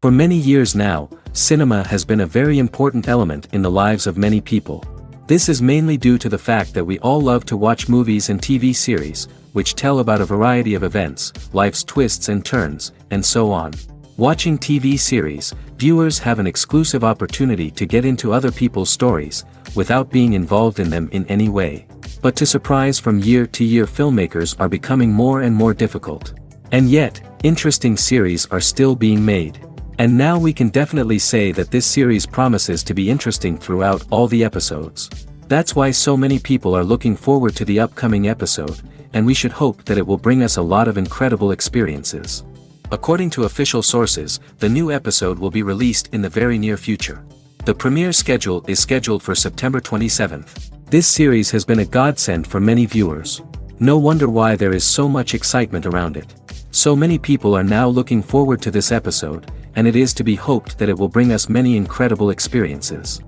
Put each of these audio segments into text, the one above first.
For many years now, cinema has been a very important element in the lives of many people. This is mainly due to the fact that we all love to watch movies and TV series, which tell about a variety of events, life's twists and turns, and so on. Watching TV series, viewers have an exclusive opportunity to get into other people's stories, without being involved in them in any way. But to surprise from year to year, filmmakers are becoming more and more difficult. And yet, interesting series are still being made. And now we can definitely say that this series promises to be interesting throughout all the episodes. That's why so many people are looking forward to the upcoming episode, and we should hope that it will bring us a lot of incredible experiences. According to official sources, the new episode will be released in the very near future. The premiere schedule is scheduled for September 27th. This series has been a godsend for many viewers. No wonder why there is so much excitement around it. So many people are now looking forward to this episode, and it is to be hoped that it will bring us many incredible experiences.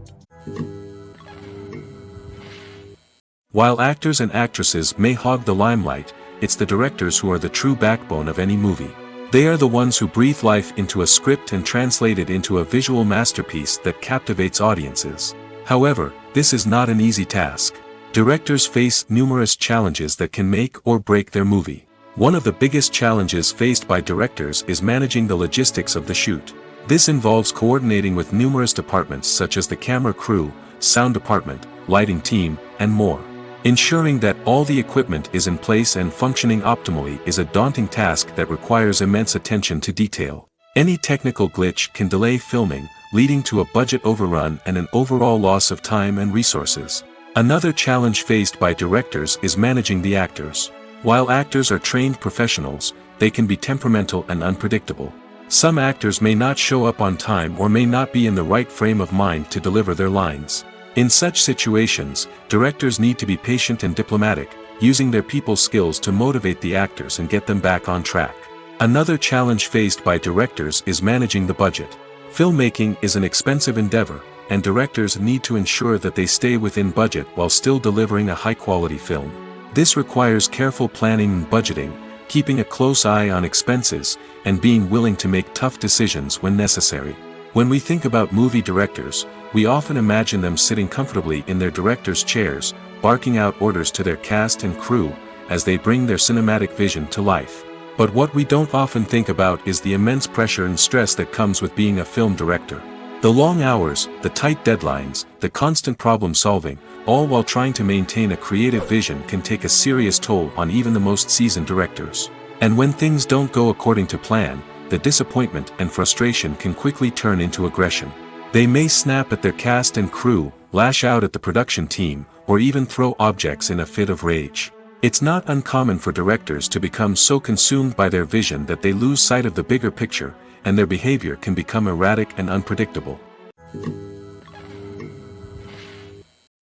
While actors and actresses may hog the limelight, it's the directors who are the true backbone of any movie. They are the ones who breathe life into a script and translate it into a visual masterpiece that captivates audiences. However, this is not an easy task. Directors face numerous challenges that can make or break their movie. One of the biggest challenges faced by directors is managing the logistics of the shoot. This involves coordinating with numerous departments such as the camera crew, sound department, lighting team, and more. Ensuring that all the equipment is in place and functioning optimally is a daunting task that requires immense attention to detail. Any technical glitch can delay filming, leading to a budget overrun and an overall loss of time and resources. Another challenge faced by directors is managing the actors. While actors are trained professionals, they can be temperamental and unpredictable. Some actors may not show up on time or may not be in the right frame of mind to deliver their lines. In such situations, directors need to be patient and diplomatic, using their people skills to motivate the actors and get them back on track. Another challenge faced by directors is managing the budget. Filmmaking is an expensive endeavor, and directors need to ensure that they stay within budget while still delivering a high-quality film. This requires careful planning and budgeting, keeping a close eye on expenses, and being willing to make tough decisions when necessary. When we think about movie directors, we often imagine them sitting comfortably in their director's chairs, barking out orders to their cast and crew, as they bring their cinematic vision to life. But what we don't often think about is the immense pressure and stress that comes with being a film director. The long hours, the tight deadlines, the constant problem solving, all while trying to maintain a creative vision can take a serious toll on even the most seasoned directors. And when things don't go according to plan, the disappointment and frustration can quickly turn into aggression. They may snap at their cast and crew, lash out at the production team, or even throw objects in a fit of rage. It's not uncommon for directors to become so consumed by their vision that they lose sight of the bigger picture, and their behavior can become erratic and unpredictable.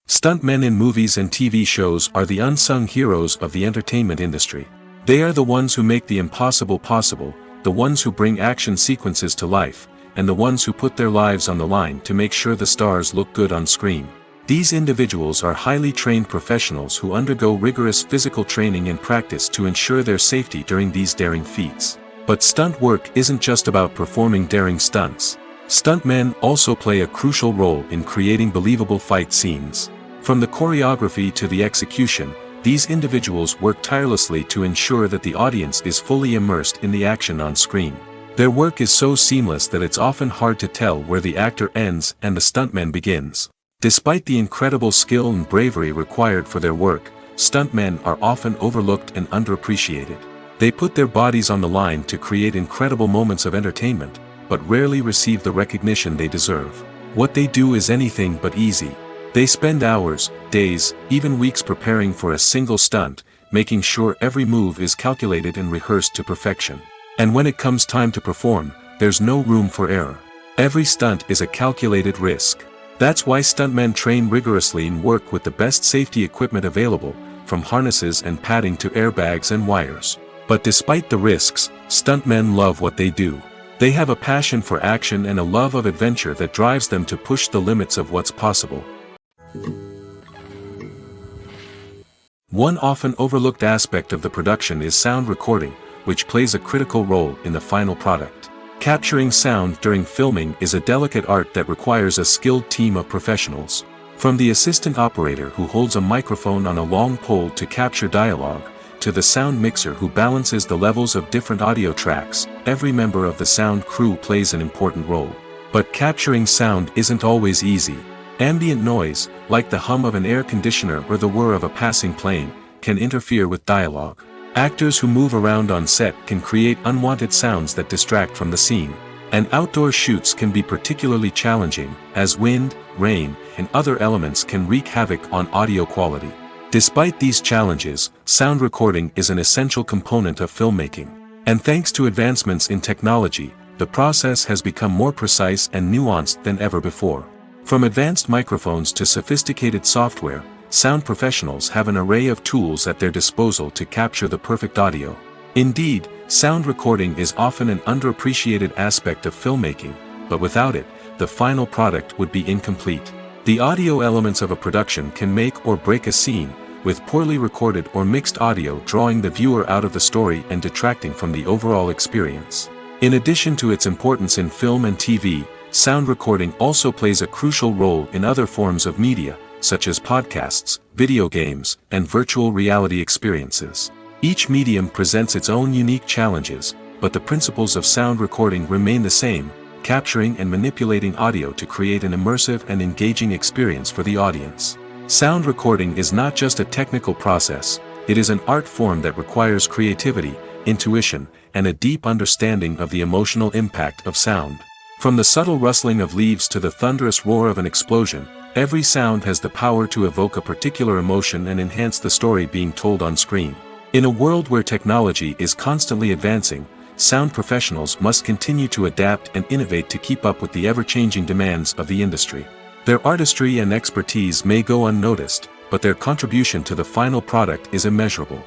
Stuntmen in movies and TV shows are the unsung heroes of the entertainment industry. They are the ones who make the impossible possible, the ones who bring action sequences to life, and the ones who put their lives on the line to make sure the stars look good on screen. These individuals are highly trained professionals who undergo rigorous physical training and practice to ensure their safety during these daring feats. But stunt work isn't just about performing daring stunts. Stuntmen also play a crucial role in creating believable fight scenes. From the choreography to the execution, these individuals work tirelessly to ensure that the audience is fully immersed in the action on screen. Their work is so seamless that it's often hard to tell where the actor ends and the stuntman begins. Despite the incredible skill and bravery required for their work, stuntmen are often overlooked and underappreciated. They put their bodies on the line to create incredible moments of entertainment, but rarely receive the recognition they deserve. What they do is anything but easy. They spend hours, days, even weeks preparing for a single stunt, making sure every move is calculated and rehearsed to perfection. And when it comes time to perform, there's no room for error. Every stunt is a calculated risk. That's why stuntmen train rigorously and work with the best safety equipment available, from harnesses and padding to airbags and wires. But despite the risks, stuntmen love what they do. They have a passion for action and a love of adventure that drives them to push the limits of what's possible. One often overlooked aspect of the production is sound recording, which plays a critical role in the final product. Capturing sound during filming is a delicate art that requires a skilled team of professionals. From the assistant operator who holds a microphone on a long pole to capture dialogue, to the sound mixer who balances the levels of different audio tracks, every member of the sound crew plays an important role. But capturing sound isn't always easy. Ambient noise, like the hum of an air conditioner or the whir of a passing plane, can interfere with dialogue. Actors who move around on set can create unwanted sounds that distract from the scene. And outdoor shoots can be particularly challenging, as wind, rain, and other elements can wreak havoc on audio quality. Despite these challenges, sound recording is an essential component of filmmaking. And thanks to advancements in technology, the process has become more precise and nuanced than ever before. From advanced microphones to sophisticated software, sound professionals have an array of tools at their disposal to capture the perfect audio. Indeed, sound recording is often an underappreciated aspect of filmmaking, but without it, the final product would be incomplete. The audio elements of a production can make or break a scene, with poorly recorded or mixed audio drawing the viewer out of the story and detracting from the overall experience. In addition to its importance in film and TV, sound recording also plays a crucial role in other forms of media, such as podcasts, video games, and virtual reality experiences. Each medium presents its own unique challenges, but the principles of sound recording remain the same: capturing and manipulating audio to create an immersive and engaging experience for the audience. Sound recording is not just a technical process, it is an art form that requires creativity, intuition, and a deep understanding of the emotional impact of sound. From the subtle rustling of leaves to the thunderous roar of an explosion, every sound has the power to evoke a particular emotion and enhance the story being told on screen. In a world where technology is constantly advancing, sound professionals must continue to adapt and innovate to keep up with the ever-changing demands of the industry. Their artistry and expertise may go unnoticed, but their contribution to the final product is immeasurable.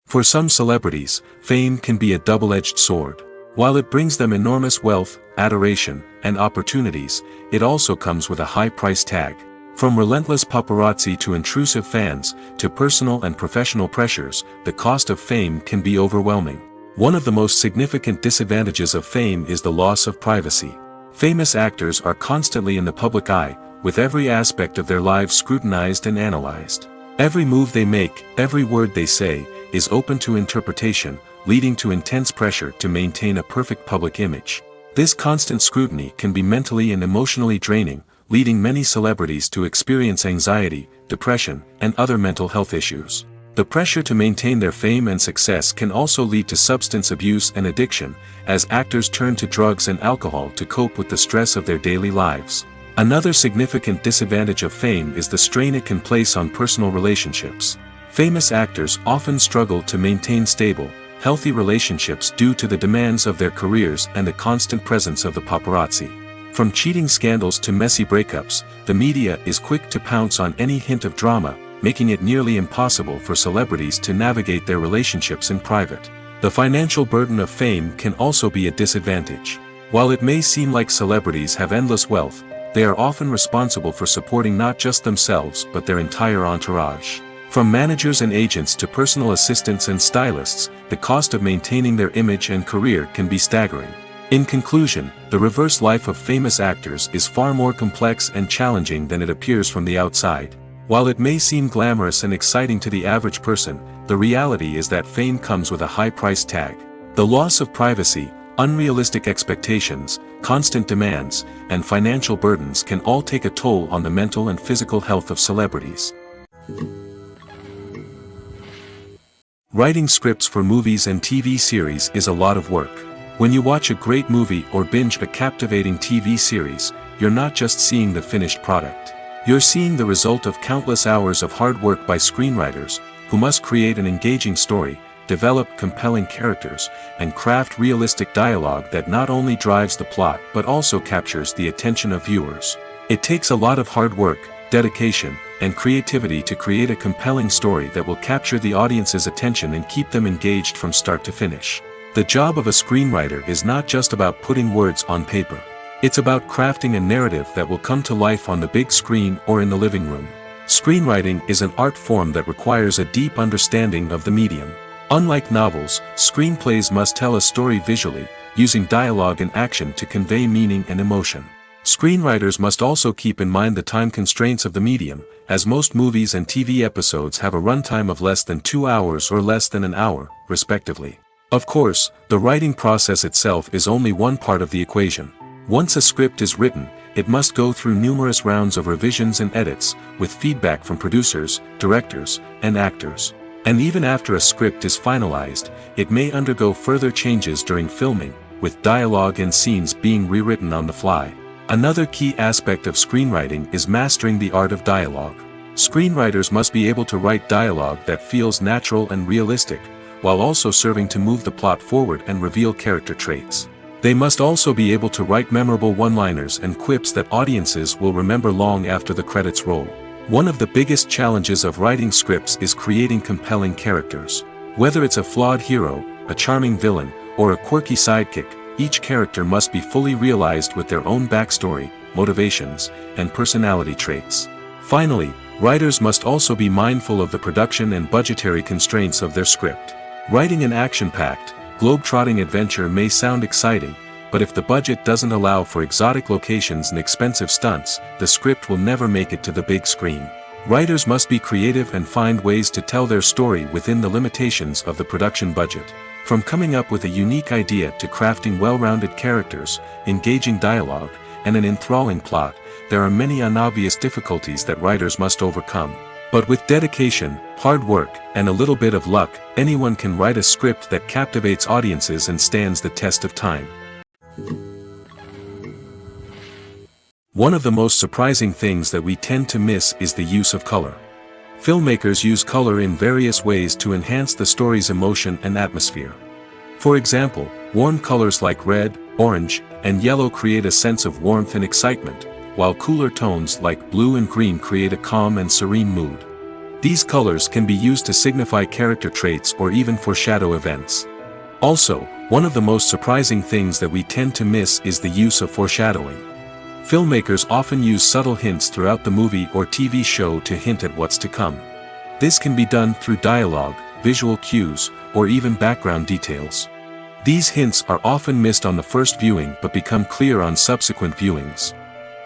For some celebrities, fame can be a double-edged sword. While it brings them enormous wealth, adoration, and opportunities, it also comes with a high price tag. From relentless paparazzi to intrusive fans, to personal and professional pressures, the cost of fame can be overwhelming. One of the most significant disadvantages of fame is the loss of privacy. Famous actors are constantly in the public eye, with every aspect of their lives scrutinized and analyzed. Every move they make, every word they say, is open to interpretation, leading to intense pressure to maintain a perfect public image. This constant scrutiny can be mentally and emotionally draining, leading many celebrities to experience anxiety, depression, and other mental health issues. The pressure to maintain their fame and success can also lead to substance abuse and addiction, as actors turn to drugs and alcohol to cope with the stress of their daily lives. Another significant disadvantage of fame is the strain it can place on personal relationships. Famous actors often struggle to maintain stable, healthy relationships due to the demands of their careers and the constant presence of the paparazzi. From cheating scandals to messy breakups, the media is quick to pounce on any hint of drama, making it nearly impossible for celebrities to navigate their relationships in private. The financial burden of fame can also be a disadvantage. While it may seem like celebrities have endless wealth, they are often responsible for supporting not just themselves but their entire entourage. From managers and agents to personal assistants and stylists, the cost of maintaining their image and career can be staggering. In conclusion, the reverse life of famous actors is far more complex and challenging than it appears from the outside. While it may seem glamorous and exciting to the average person, the reality is that fame comes with a high price tag. The loss of privacy, unrealistic expectations, constant demands, and financial burdens can all take a toll on the mental and physical health of celebrities. Writing scripts for movies and TV series is a lot of work. When you watch a great movie or binge a captivating TV series, you're not just seeing the finished product. You're seeing the result of countless hours of hard work by screenwriters, who must create an engaging story, develop compelling characters, and craft realistic dialogue that not only drives the plot but also captures the attention of viewers. It takes a lot of hard work, dedication, and creativity to create a compelling story that will capture the audience's attention and keep them engaged from start to finish. The job of a screenwriter is not just about putting words on paper. It's about crafting a narrative that will come to life on the big screen or in the living room. Screenwriting is an art form that requires a deep understanding of the medium. Unlike novels, screenplays must tell a story visually, using dialogue and action to convey meaning and emotion. Screenwriters must also keep in mind the time constraints of the medium, as most movies and TV episodes have a runtime of less than 2 hours or less than an hour, respectively. Of course, the writing process itself is only one part of the equation. Once a script is written, it must go through numerous rounds of revisions and edits, with feedback from producers, directors, and actors. And even after a script is finalized, it may undergo further changes during filming, with dialogue and scenes being rewritten on the fly. Another key aspect of screenwriting is mastering the art of dialogue. Screenwriters must be able to write dialogue that feels natural and realistic, while also serving to move the plot forward and reveal character traits. They must also be able to write memorable one-liners and quips that audiences will remember long after the credits roll. One of the biggest challenges of writing scripts is creating compelling characters. Whether it's a flawed hero, a charming villain, or a quirky sidekick, each character must be fully realized with their own backstory, motivations, and personality traits. Finally, writers must also be mindful of the production and budgetary constraints of their script. Writing an action-packed, globe-trotting adventure may sound exciting, but if the budget doesn't allow for exotic locations and expensive stunts, the script will never make it to the big screen. Writers must be creative and find ways to tell their story within the limitations of the production budget. From coming up with a unique idea to crafting well-rounded characters, engaging dialogue, and an enthralling plot, there are many unobvious difficulties that writers must overcome. But with dedication, hard work, and a little bit of luck, anyone can write a script that captivates audiences and stands the test of time. One of the most surprising things that we tend to miss is the use of color. Filmmakers use color in various ways to enhance the story's emotion and atmosphere. For example, warm colors like red, orange, and yellow create a sense of warmth and excitement, while cooler tones like blue and green create a calm and serene mood. These colors can be used to signify character traits or even foreshadow events. Also, one of the most surprising things that we tend to miss is the use of foreshadowing. Filmmakers often use subtle hints throughout the movie or TV show to hint at what's to come. This can be done through dialogue, visual cues, or even background details. These hints are often missed on the first viewing but become clear on subsequent viewings.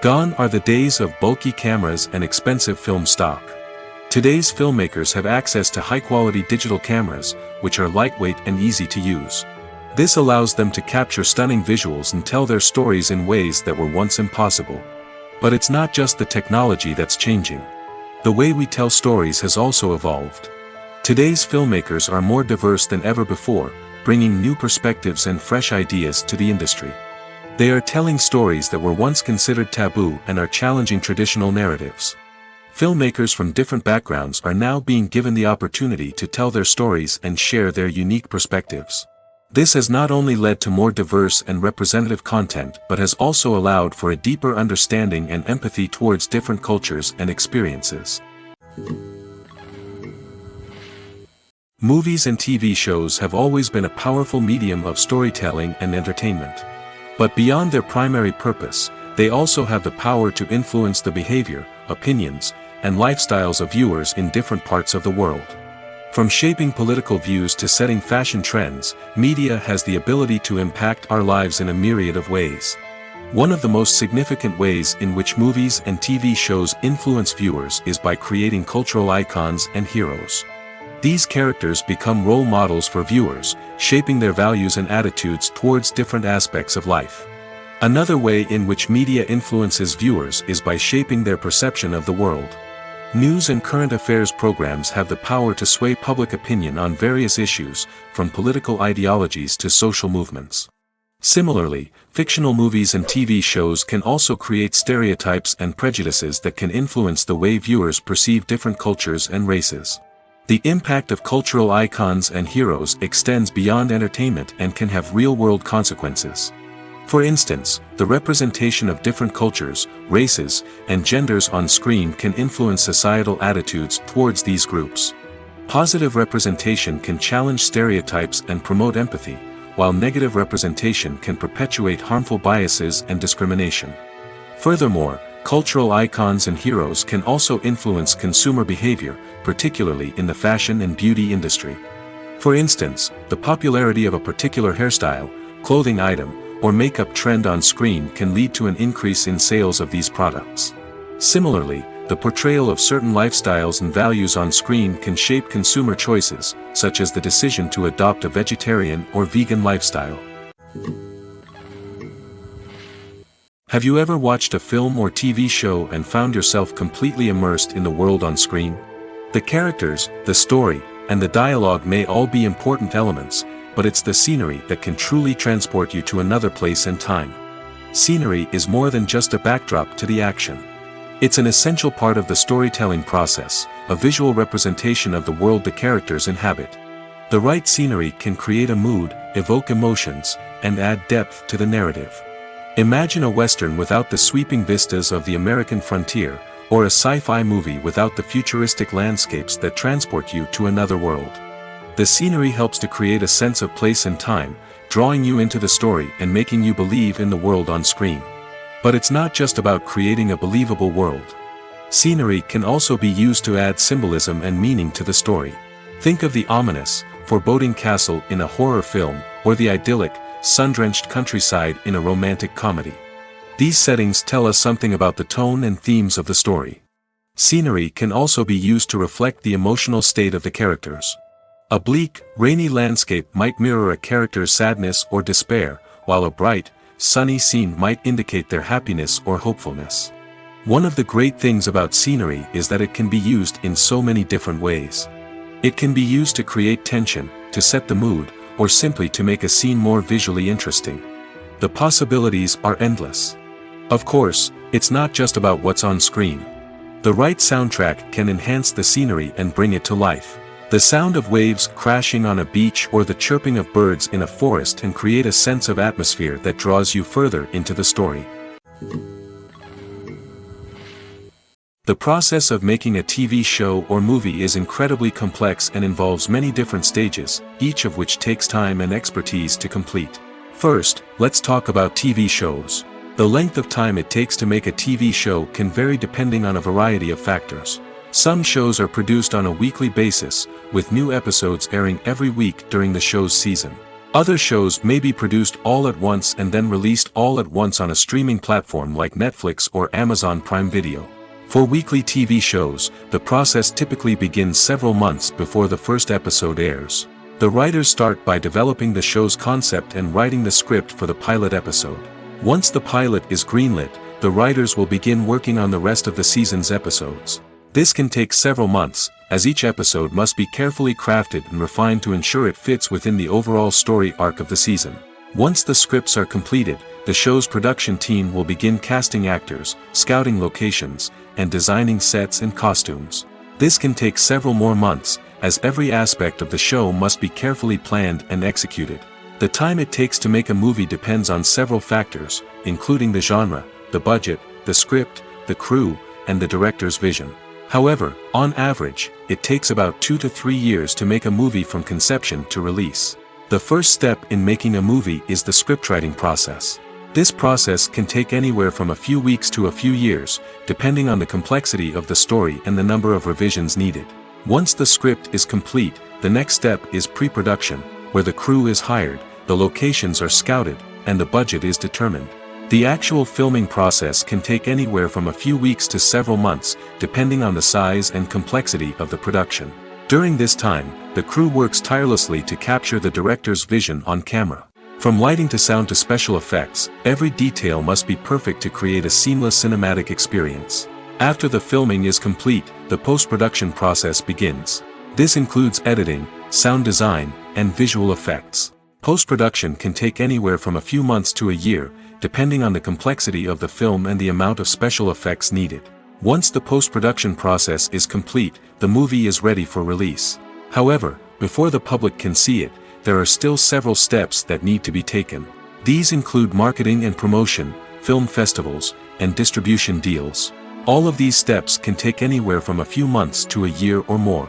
Gone are the days of bulky cameras and expensive film stock. Today's filmmakers have access to high-quality digital cameras, which are lightweight and easy to use. This allows them to capture stunning visuals and tell their stories in ways that were once impossible. But it's not just the technology that's changing. The way we tell stories has also evolved. Today's filmmakers are more diverse than ever before, bringing new perspectives and fresh ideas to the industry. They are telling stories that were once considered taboo and are challenging traditional narratives. Filmmakers from different backgrounds are now being given the opportunity to tell their stories and share their unique perspectives. This has not only led to more diverse and representative content but has also allowed for a deeper understanding and empathy towards different cultures and experiences. Movies and TV shows have always been a powerful medium of storytelling and entertainment. But beyond their primary purpose, they also have the power to influence the behavior, opinions, and lifestyles of viewers in different parts of the world. From shaping political views to setting fashion trends, media has the ability to impact our lives in a myriad of ways. One of the most significant ways in which movies and TV shows influence viewers is by creating cultural icons and heroes. These characters become role models for viewers, shaping their values and attitudes towards different aspects of life. Another way in which media influences viewers is by shaping their perception of the world. News and current affairs programs have the power to sway public opinion on various issues, from political ideologies to social movements. Similarly, fictional movies and TV shows can also create stereotypes and prejudices that can influence the way viewers perceive different cultures and races. The impact of cultural icons and heroes extends beyond entertainment and can have real-world consequences. For instance, the representation of different cultures, races, and genders on screen can influence societal attitudes towards these groups. Positive representation can challenge stereotypes and promote empathy, while negative representation can perpetuate harmful biases and discrimination. Furthermore, cultural icons and heroes can also influence consumer behavior, particularly in the fashion and beauty industry. For instance, the popularity of a particular hairstyle, clothing item, or makeup trend on screen can lead to an increase in sales of these products. Similarly, the portrayal of certain lifestyles and values on screen can shape consumer choices, such as the decision to adopt a vegetarian or vegan lifestyle. Have you ever watched a film or TV show and found yourself completely immersed in the world on screen? The characters, the story, and the dialogue may all be important elements, but it's the scenery that can truly transport you to another place and time. Scenery is more than just a backdrop to the action. It's an essential part of the storytelling process, a visual representation of the world the characters inhabit. The right scenery can create a mood, evoke emotions, and add depth to the narrative. Imagine a Western without the sweeping vistas of the American frontier, or a sci-fi movie without the futuristic landscapes that transport you to another world. The scenery helps to create a sense of place and time, drawing you into the story and making you believe in the world on screen. But it's not just about creating a believable world. Scenery can also be used to add symbolism and meaning to the story. Think of the ominous, foreboding castle in a horror film, or the idyllic, sun-drenched countryside in a romantic comedy. These settings tell us something about the tone and themes of the story. Scenery can also be used to reflect the emotional state of the characters. A bleak, rainy landscape might mirror a character's sadness or despair, while a bright, sunny scene might indicate their happiness or hopefulness. One of the great things about scenery is that it can be used in so many different ways. It can be used to create tension, to set the mood, or simply to make a scene more visually interesting. The possibilities are endless. Of course, it's not just about what's on screen. The right soundtrack can enhance the scenery and bring it to life. The sound of waves crashing on a beach or the chirping of birds in a forest can create a sense of atmosphere that draws you further into the story. The process of making a TV show or movie is incredibly complex and involves many different stages, each of which takes time and expertise to complete. First, let's talk about TV shows. The length of time it takes to make a TV show can vary depending on a variety of factors. Some shows are produced on a weekly basis, with new episodes airing every week during the show's season. Other shows may be produced all at once and then released all at once on a streaming platform like Netflix or Amazon Prime Video. For weekly TV shows, the process typically begins several months before the first episode airs. The writers start by developing the show's concept and writing the script for the pilot episode. Once the pilot is greenlit, the writers will begin working on the rest of the season's episodes. This can take several months, as each episode must be carefully crafted and refined to ensure it fits within the overall story arc of the season. Once the scripts are completed, the show's production team will begin casting actors, scouting locations, and designing sets and costumes. This can take several more months, as every aspect of the show must be carefully planned and executed. The time it takes to make a movie depends on several factors, including the genre, the budget, the script, the crew, and the director's vision. However, on average, it takes about 2 to 3 years to make a movie from conception to release. The first step in making a movie is the scriptwriting process. This process can take anywhere from a few weeks to a few years, depending on the complexity of the story and the number of revisions needed. Once the script is complete, the next step is pre-production, where the crew is hired, the locations are scouted, and the budget is determined. The actual filming process can take anywhere from a few weeks to several months, depending on the size and complexity of the production. During this time, the crew works tirelessly to capture the director's vision on camera. From lighting to sound to special effects, every detail must be perfect to create a seamless cinematic experience. After the filming is complete, the post-production process begins. This includes editing, sound design, and visual effects. Post-production can take anywhere from a few months to a year, depending on the complexity of the film and the amount of special effects needed. Once the post-production process is complete, the movie is ready for release. However, before the public can see it, there are still several steps that need to be taken. These include marketing and promotion, film festivals, and distribution deals. All of these steps can take anywhere from a few months to a year or more.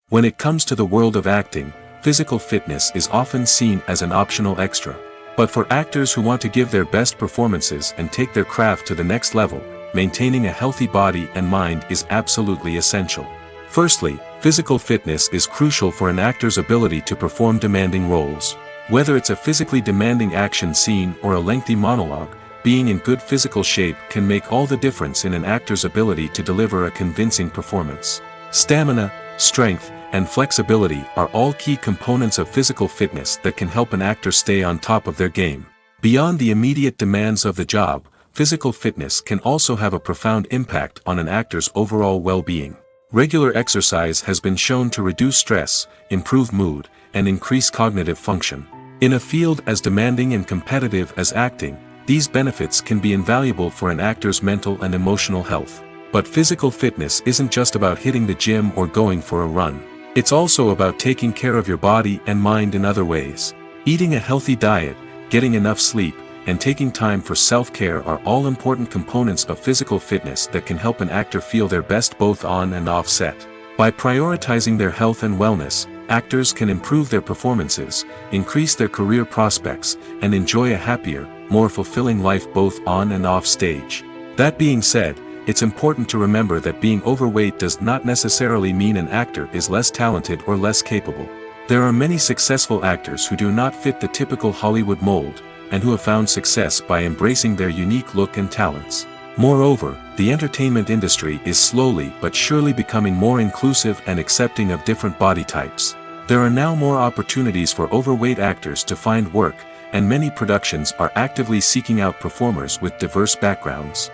When it comes to the world of acting, physical fitness is often seen as an optional extra. But for actors who want to give their best performances and take their craft to the next level, maintaining a healthy body and mind is absolutely essential. Firstly, physical fitness is crucial for an actor's ability to perform demanding roles. Whether it's a physically demanding action scene or a lengthy monologue, being in good physical shape can make all the difference in an actor's ability to deliver a convincing performance. Stamina, strength, and flexibility are all key components of physical fitness that can help an actor stay on top of their game. Beyond the immediate demands of the job, physical fitness can also have a profound impact on an actor's overall well-being. Regular exercise has been shown to reduce stress, improve mood, and increase cognitive function. In a field as demanding and competitive as acting, these benefits can be invaluable for an actor's mental and emotional health. But physical fitness isn't just about hitting the gym or going for a run. It's also about taking care of your body and mind in other ways. Eating a healthy diet, getting enough sleep, and taking time for self-care are all important components of physical fitness that can help an actor feel their best both on and off set. By prioritizing their health and wellness, actors can improve their performances, increase their career prospects, and enjoy a happier, more fulfilling life both on and off stage. That being said, it's important to remember that being overweight does not necessarily mean an actor is less talented or less capable. There are many successful actors who do not fit the typical Hollywood mold, and who have found success by embracing their unique look and talents. Moreover, the entertainment industry is slowly but surely becoming more inclusive and accepting of different body types. There are now more opportunities for overweight actors to find work, and many productions are actively seeking out performers with diverse backgrounds.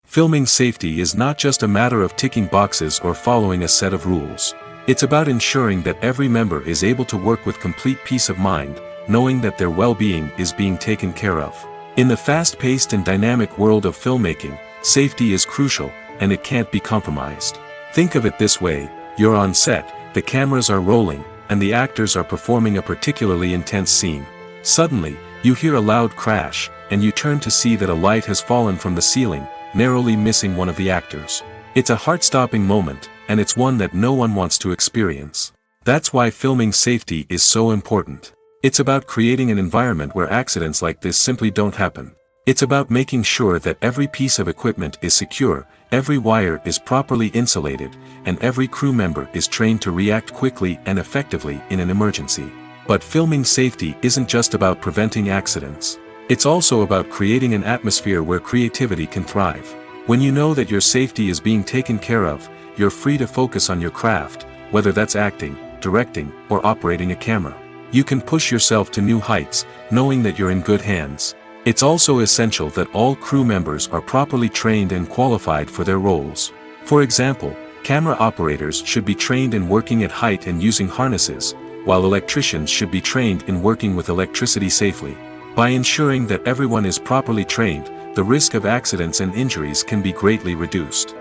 Filming safety is not just a matter of ticking boxes or following a set of rules. It's about ensuring that every member is able to work with complete peace of mind, knowing that their well-being is being taken care of. In the fast-paced and dynamic world of filmmaking, safety is crucial, and it can't be compromised. Think of it this way: you're on set, the cameras are rolling, and the actors are performing a particularly intense scene. Suddenly, you hear a loud crash, and you turn to see that a light has fallen from the ceiling, narrowly missing one of the actors. It's a heart-stopping moment, and it's one that no one wants to experience. That's why filming safety is so important. It's about creating an environment where accidents like this simply don't happen. It's about making sure that every piece of equipment is secure, every wire is properly insulated, and every crew member is trained to react quickly and effectively in an emergency. But filming safety isn't just about preventing accidents. It's also about creating an atmosphere where creativity can thrive. When you know that your safety is being taken care of, you're free to focus on your craft, whether that's acting, directing, or operating a camera. You can push yourself to new heights, knowing that you're in good hands. It's also essential that all crew members are properly trained and qualified for their roles. For example, camera operators should be trained in working at height and using harnesses, while electricians should be trained in working with electricity safely. By ensuring that everyone is properly trained, the risk of accidents and injuries can be greatly reduced.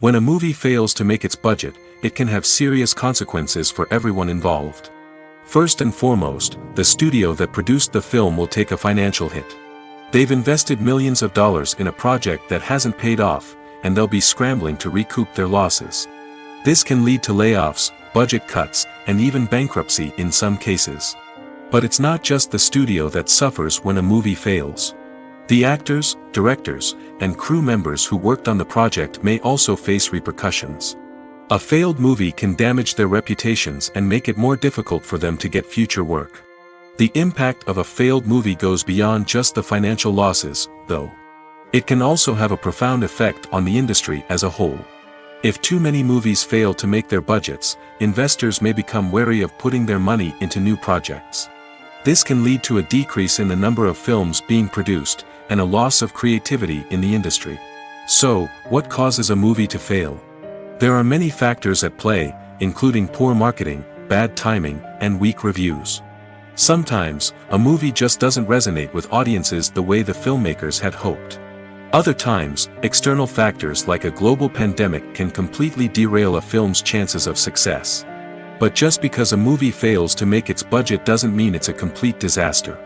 When a movie fails to make its budget, it can have serious consequences for everyone involved. First and foremost, the studio that produced the film will take a financial hit. They've invested millions of dollars in a project that hasn't paid off, and they'll be scrambling to recoup their losses. This can lead to layoffs, budget cuts, and even bankruptcy in some cases. But it's not just the studio that suffers when a movie fails. The actors, directors, and crew members who worked on the project may also face repercussions. A failed movie can damage their reputations and make it more difficult for them to get future work. The impact of a failed movie goes beyond just the financial losses, though. It can also have a profound effect on the industry as a whole. If too many movies fail to make their budgets, investors may become wary of putting their money into new projects. This can lead to a decrease in the number of films being produced, and a loss of creativity in the industry. So, what causes a movie to fail? There are many factors at play, including poor marketing, bad timing, and weak reviews. Sometimes, a movie just doesn't resonate with audiences the way the filmmakers had hoped. Other times, external factors like a global pandemic can completely derail a film's chances of success. But just because a movie fails to make its budget doesn't mean it's a complete disaster.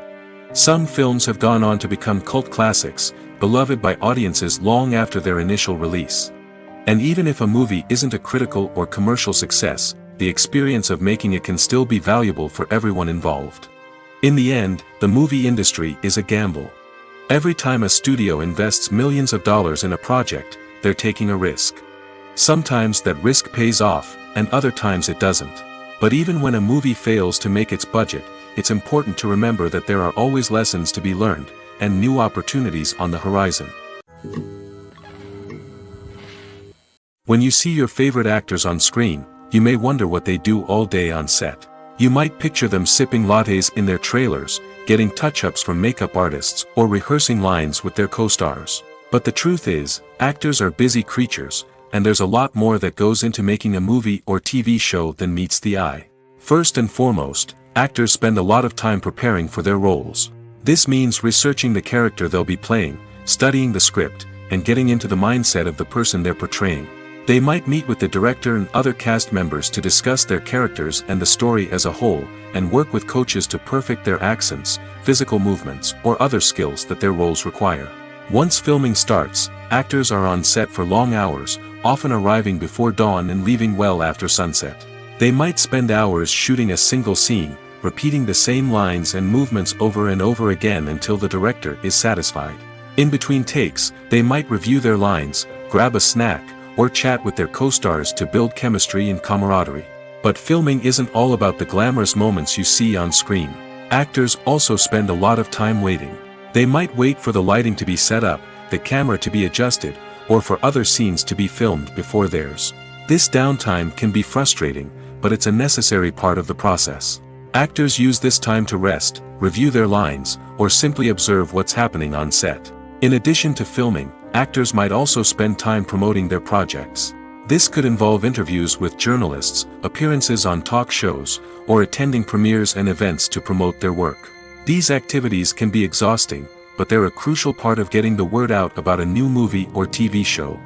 Some films have gone on to become cult classics, beloved by audiences long after their initial release. And even if a movie isn't a critical or commercial success, the experience of making it can still be valuable for everyone involved. In the end, the movie industry is a gamble. Every time a studio invests millions of dollars in a project, they're taking a risk. Sometimes that risk pays off, and other times it doesn't. But even when a movie fails to make its budget, it's important to remember that there are always lessons to be learned, and new opportunities on the horizon. When you see your favorite actors on screen, you may wonder what they do all day on set. You might picture them sipping lattes in their trailers, getting touch-ups from makeup artists, or rehearsing lines with their co-stars. But the truth is, actors are busy creatures, and there's a lot more that goes into making a movie or TV show than meets the eye. First and foremost, actors spend a lot of time preparing for their roles. This means researching the character they'll be playing, studying the script, and getting into the mindset of the person they're portraying. They might meet with the director and other cast members to discuss their characters and the story as a whole, and work with coaches to perfect their accents, physical movements, or other skills that their roles require. Once filming starts, actors are on set for long hours, often arriving before dawn and leaving well after sunset. They might spend hours shooting a single scene, repeating the same lines and movements over and over again until the director is satisfied. In between takes, they might review their lines, grab a snack, or chat with their co-stars to build chemistry and camaraderie. But filming isn't all about the glamorous moments you see on screen. Actors also spend a lot of time waiting. They might wait for the lighting to be set up, the camera to be adjusted, or for other scenes to be filmed before theirs. This downtime can be frustrating, but it's a necessary part of the process. Actors use this time to rest, review their lines, or simply observe what's happening on set. In addition to filming, actors might also spend time promoting their projects. This could involve interviews with journalists, appearances on talk shows, or attending premieres and events to promote their work. These activities can be exhausting, but they're a crucial part of getting the word out about a new movie or TV show.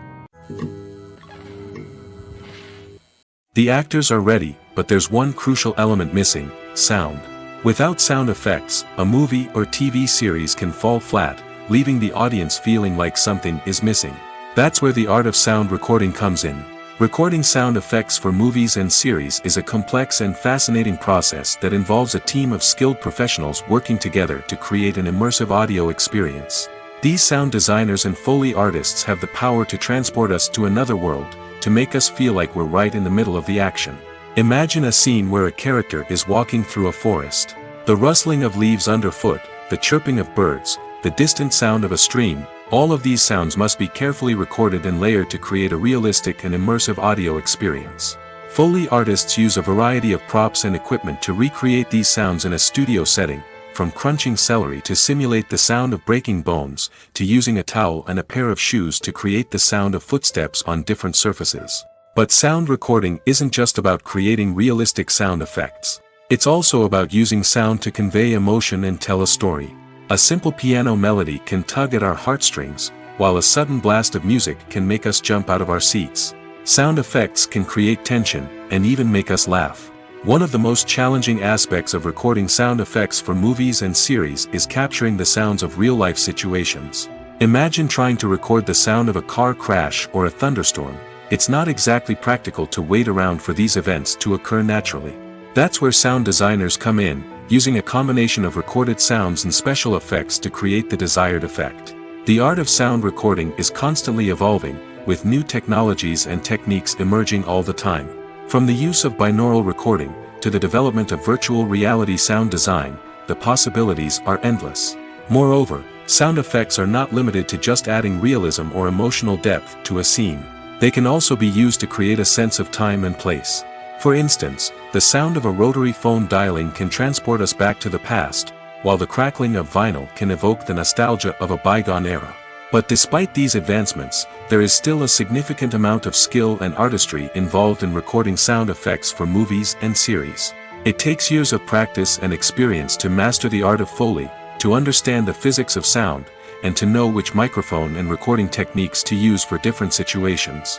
The actors are ready, but there's one crucial element missing: sound. Without sound effects, a movie or TV series can fall flat, leaving the audience feeling like something is missing. That's where the art of sound recording comes in. Recording sound effects for movies and series is a complex and fascinating process that involves a team of skilled professionals working together to create an immersive audio experience. These sound designers and Foley artists have the power to transport us to another world, to make us feel like we're right in the middle of the action. Imagine a scene where a character is walking through a forest. The rustling of leaves underfoot, the chirping of birds, the distant sound of a stream, all of these sounds must be carefully recorded and layered to create a realistic and immersive audio experience. Foley artists use a variety of props and equipment to recreate these sounds in a studio setting, from crunching celery to simulate the sound of breaking bones, to using a towel and a pair of shoes to create the sound of footsteps on different surfaces. But sound recording isn't just about creating realistic sound effects. It's also about using sound to convey emotion and tell a story. A simple piano melody can tug at our heartstrings, while a sudden blast of music can make us jump out of our seats. Sound effects can create tension, and even make us laugh. One of the most challenging aspects of recording sound effects for movies and series is capturing the sounds of real-life situations. Imagine trying to record the sound of a car crash or a thunderstorm. It's not exactly practical to wait around for these events to occur naturally. That's where sound designers come in, using a combination of recorded sounds and special effects to create the desired effect. The art of sound recording is constantly evolving, with new technologies and techniques emerging all the time. From the use of binaural recording, to the development of virtual reality sound design, the possibilities are endless. Moreover, sound effects are not limited to just adding realism or emotional depth to a scene. They can also be used to create a sense of time and place. For instance, the sound of a rotary phone dialing can transport us back to the past, while the crackling of vinyl can evoke the nostalgia of a bygone era. But despite these advancements, there is still a significant amount of skill and artistry involved in recording sound effects for movies and series. It takes years of practice and experience to master the art of Foley, to understand the physics of sound, and to know which microphone and recording techniques to use for different situations.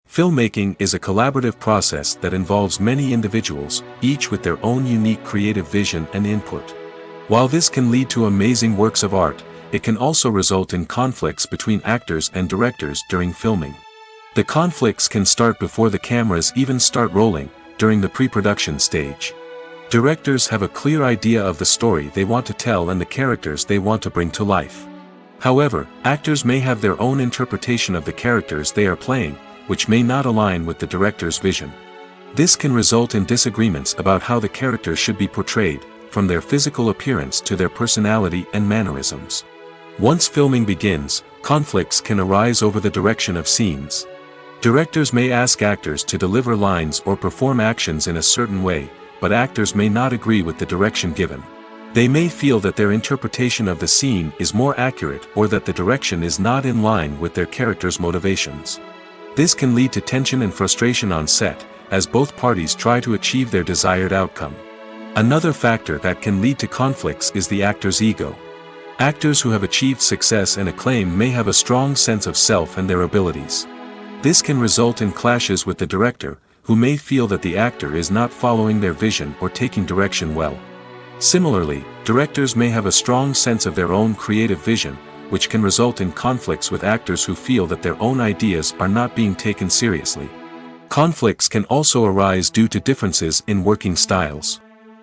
Filmmaking is a collaborative process that involves many individuals, each with their own unique creative vision and input. While this can lead to amazing works of art, it can also result in conflicts between actors and directors during filming. The conflicts can start before the cameras even start rolling, during the pre-production stage. Directors have a clear idea of the story they want to tell and the characters they want to bring to life. However, actors may have their own interpretation of the characters they are playing, which may not align with the director's vision. This can result in disagreements about how the characters should be portrayed, from their physical appearance to their personality and mannerisms. Once filming begins, conflicts can arise over the direction of scenes. Directors may ask actors to deliver lines or perform actions in a certain way, but actors may not agree with the direction given. They may feel that their interpretation of the scene is more accurate or that the direction is not in line with their character's motivations. This can lead to tension and frustration on set, as both parties try to achieve their desired outcome. Another factor that can lead to conflicts is the actor's ego. Actors who have achieved success and acclaim may have a strong sense of self and their abilities. This can result in clashes with the director, who may feel that the actor is not following their vision or taking direction well. Similarly, directors may have a strong sense of their own creative vision, which can result in conflicts with actors who feel that their own ideas are not being taken seriously. Conflicts can also arise due to differences in working styles.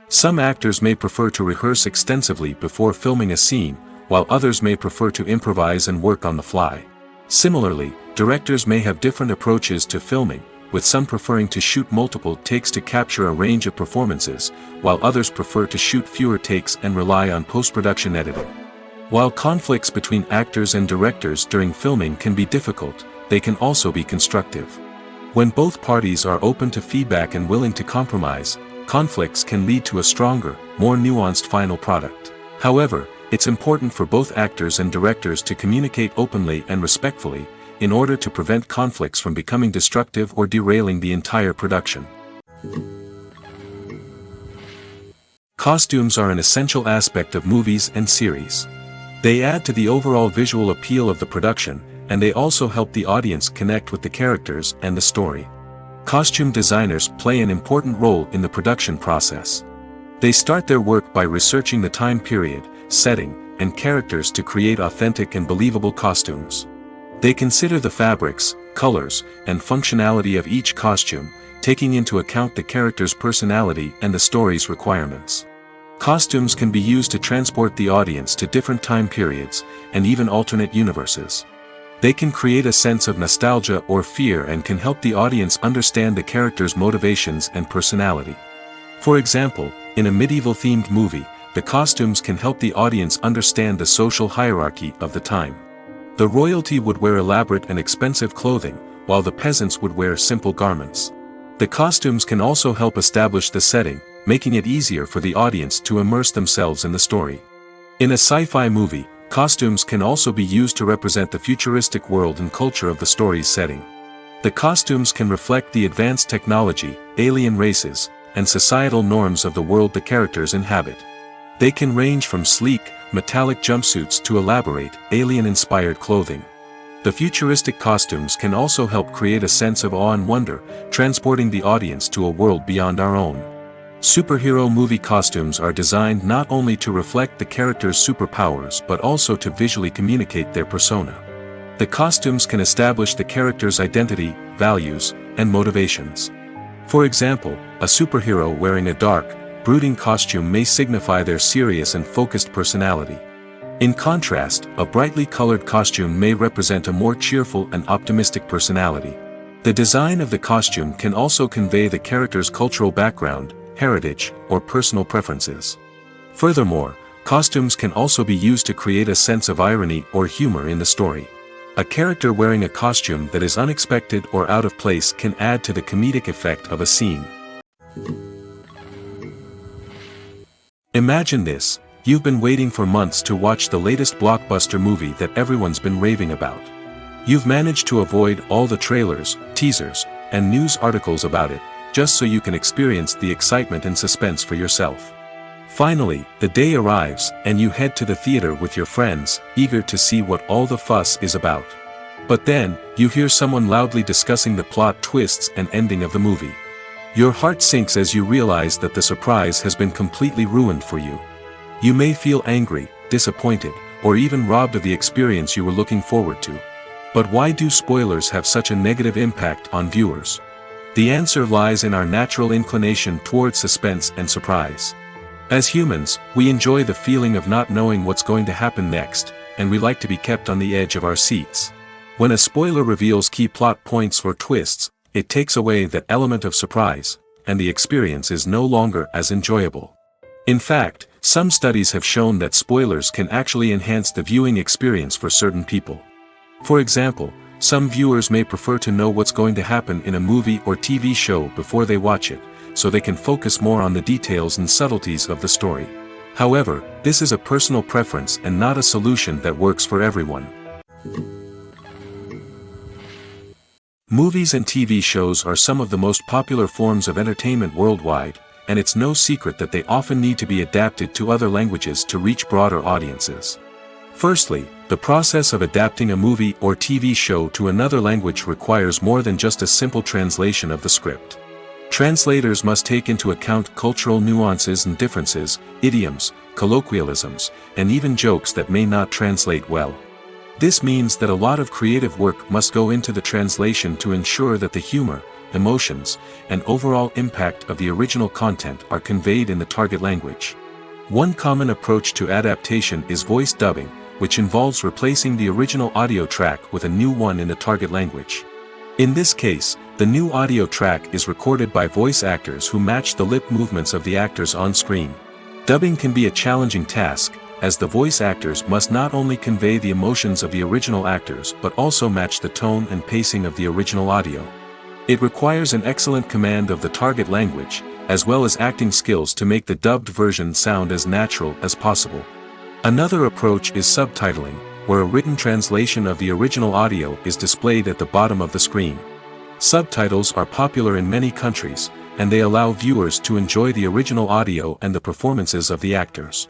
Some actors may prefer to rehearse extensively before filming a scene, while others may prefer to improvise and work on the fly. Similarly, directors may have different approaches to filming, with some preferring to shoot multiple takes to capture a range of performances, while others prefer to shoot fewer takes and rely on post-production editing. While conflicts between actors and directors during filming can be difficult, they can also be constructive. When both parties are open to feedback and willing to compromise, conflicts can lead to a stronger, more nuanced final product. However, it's important for both actors and directors to communicate openly and respectfully, in order to prevent conflicts from becoming destructive or derailing the entire production. Costumes are an essential aspect of movies and series. They add to the overall visual appeal of the production, and they also help the audience connect with the characters and the story. Costume designers play an important role in the production process. They start their work by researching the time period, setting, and characters to create authentic and believable costumes. They consider the fabrics, colors, and functionality of each costume, taking into account the character's personality and the story's requirements. Costumes can be used to transport the audience to different time periods, and even alternate universes. They can create a sense of nostalgia or fear and can help the audience understand the character's motivations and personality. For example, in a medieval-themed movie, the costumes can help the audience understand the social hierarchy of the time. The royalty would wear elaborate and expensive clothing, while the peasants would wear simple garments. The costumes can also help establish the setting, making it easier for the audience to immerse themselves in the story. In a sci-fi movie, costumes can also be used to represent the futuristic world and culture of the story's setting. The costumes can reflect the advanced technology, alien races, and societal norms of the world the characters inhabit. They can range from sleek, metallic jumpsuits to elaborate, alien-inspired clothing. The futuristic costumes can also help create a sense of awe and wonder, transporting the audience to a world beyond our own. Superhero movie costumes are designed not only to reflect the character's superpowers but also to visually communicate their persona. The costumes can establish the character's identity, values, and motivations. For example, a superhero wearing a dark, brooding costume may signify their serious and focused personality. In contrast, a brightly colored costume may represent a more cheerful and optimistic personality. The design of the costume can also convey the character's cultural background, heritage, or personal preferences. Furthermore, costumes can also be used to create a sense of irony or humor in the story. A character wearing a costume that is unexpected or out of place can add to the comedic effect of a scene. Imagine this: you've been waiting for months to watch the latest blockbuster movie that everyone's been raving about. You've managed to avoid all the trailers, teasers, and news articles about it, just so you can experience the excitement and suspense for yourself. Finally, the day arrives, and you head to the theater with your friends, eager to see what all the fuss is about. But then, you hear someone loudly discussing the plot twists and ending of the movie. Your heart sinks as you realize that the surprise has been completely ruined for you. You may feel angry, disappointed, or even robbed of the experience you were looking forward to. But why do spoilers have such a negative impact on viewers? The answer lies in our natural inclination toward suspense and surprise. As humans, we enjoy the feeling of not knowing what's going to happen next, and we like to be kept on the edge of our seats. When a spoiler reveals key plot points or twists, it takes away that element of surprise, and the experience is no longer as enjoyable. In fact, some studies have shown that spoilers can actually enhance the viewing experience for certain people. For example, some viewers may prefer to know what's going to happen in a movie or TV show before they watch it, so they can focus more on the details and subtleties of the story. However, this is a personal preference and not a solution that works for everyone. Movies and TV shows are some of the most popular forms of entertainment worldwide, and it's no secret that they often need to be adapted to other languages to reach broader audiences. Firstly, the process of adapting a movie or TV show to another language requires more than just a simple translation of the script. Translators must take into account cultural nuances and differences, idioms, colloquialisms, and even jokes that may not translate well. This means that a lot of creative work must go into the translation to ensure that the humor, emotions, and overall impact of the original content are conveyed in the target language. One common approach to adaptation is voice dubbing, which involves replacing the original audio track with a new one in the target language. In this case, the new audio track is recorded by voice actors who match the lip movements of the actors on screen. Dubbing can be a challenging task, as the voice actors must not only convey the emotions of the original actors but also match the tone and pacing of the original audio. It requires an excellent command of the target language, as well as acting skills to make the dubbed version sound as natural as possible. Another approach is subtitling, where a written translation of the original audio is displayed at the bottom of the screen. Subtitles are popular in many countries, and they allow viewers to enjoy the original audio and the performances of the actors.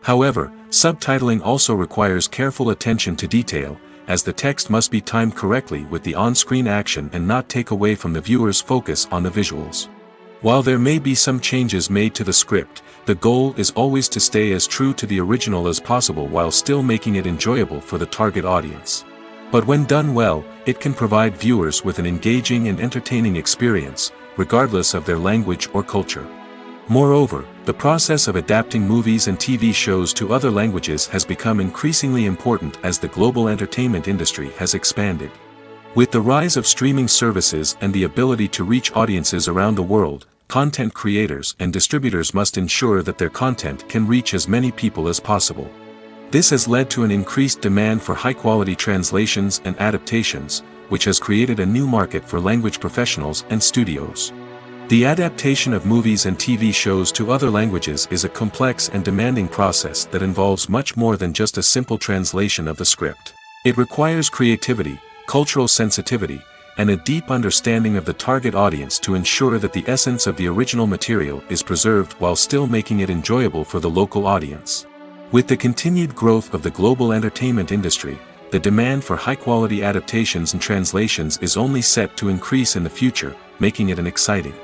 However, subtitling also requires careful attention to detail, as the text must be timed correctly with the on-screen action and not take away from the viewer's focus on the visuals. While there may be some changes made to the script, the goal is always to stay as true to the original as possible while still making it enjoyable for the target audience. But when done well, it can provide viewers with an engaging and entertaining experience, regardless of their language or culture. Moreover, the process of adapting movies and TV shows to other languages has become increasingly important as the global entertainment industry has expanded. With the rise of streaming services and the ability to reach audiences around the world, content creators and distributors must ensure that their content can reach as many people as possible. This has led to an increased demand for high-quality translations and adaptations, which has created a new market for language professionals and studios. The adaptation of movies and TV shows to other languages is a complex and demanding process that involves much more than just a simple translation of the script. It requires creativity, cultural sensitivity, and a deep understanding of the target audience to ensure that the essence of the original material is preserved while still making it enjoyable for the local audience. With the continued growth of the global entertainment industry, the demand for high-quality adaptations and translations is only set to increase in the future, making it an exciting.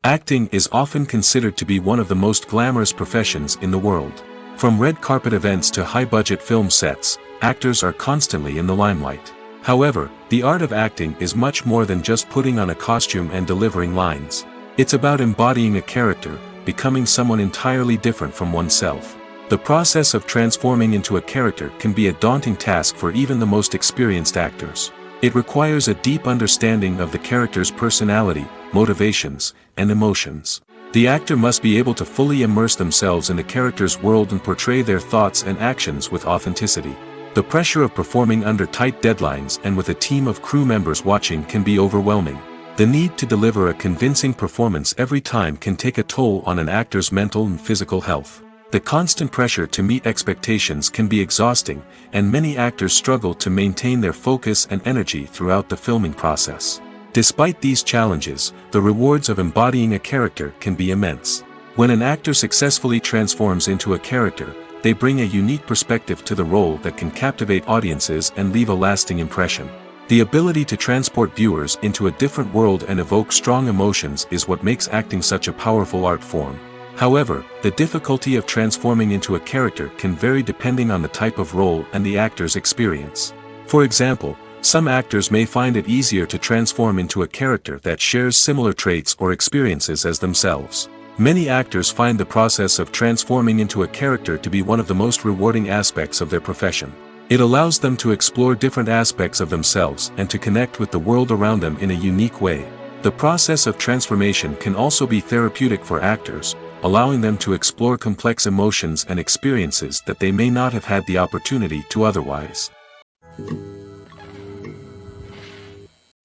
Acting is often considered to be one of the most glamorous professions in the world. From red carpet events to high-budget film sets, actors are constantly in the limelight. However, the art of acting is much more than just putting on a costume and delivering lines. It's about embodying a character, becoming someone entirely different from oneself. The process of transforming into a character can be a daunting task for even the most experienced actors. It requires a deep understanding of the character's personality, motivations, and emotions. The actor must be able to fully immerse themselves in the character's world and portray their thoughts and actions with authenticity. The pressure of performing under tight deadlines and with a team of crew members watching can be overwhelming. The need to deliver a convincing performance every time can take a toll on an actor's mental and physical health. The constant pressure to meet expectations can be exhausting, and many actors struggle to maintain their focus and energy throughout the filming process. Despite these challenges, the rewards of embodying a character can be immense. When an actor successfully transforms into a character, they bring a unique perspective to the role that can captivate audiences and leave a lasting impression. The ability to transport viewers into a different world and evoke strong emotions is what makes acting such a powerful art form. However, the difficulty of transforming into a character can vary depending on the type of role and the actor's experience. For example, Some actors may find it easier to transform into a character that shares similar traits or experiences as themselves. Many actors find the process of transforming into a character to be one of the most rewarding aspects of their profession. It allows them to explore different aspects of themselves and to connect with the world around them in a unique way. The process of transformation can also be therapeutic for actors, allowing them to explore complex emotions and experiences that they may not have had the opportunity to otherwise.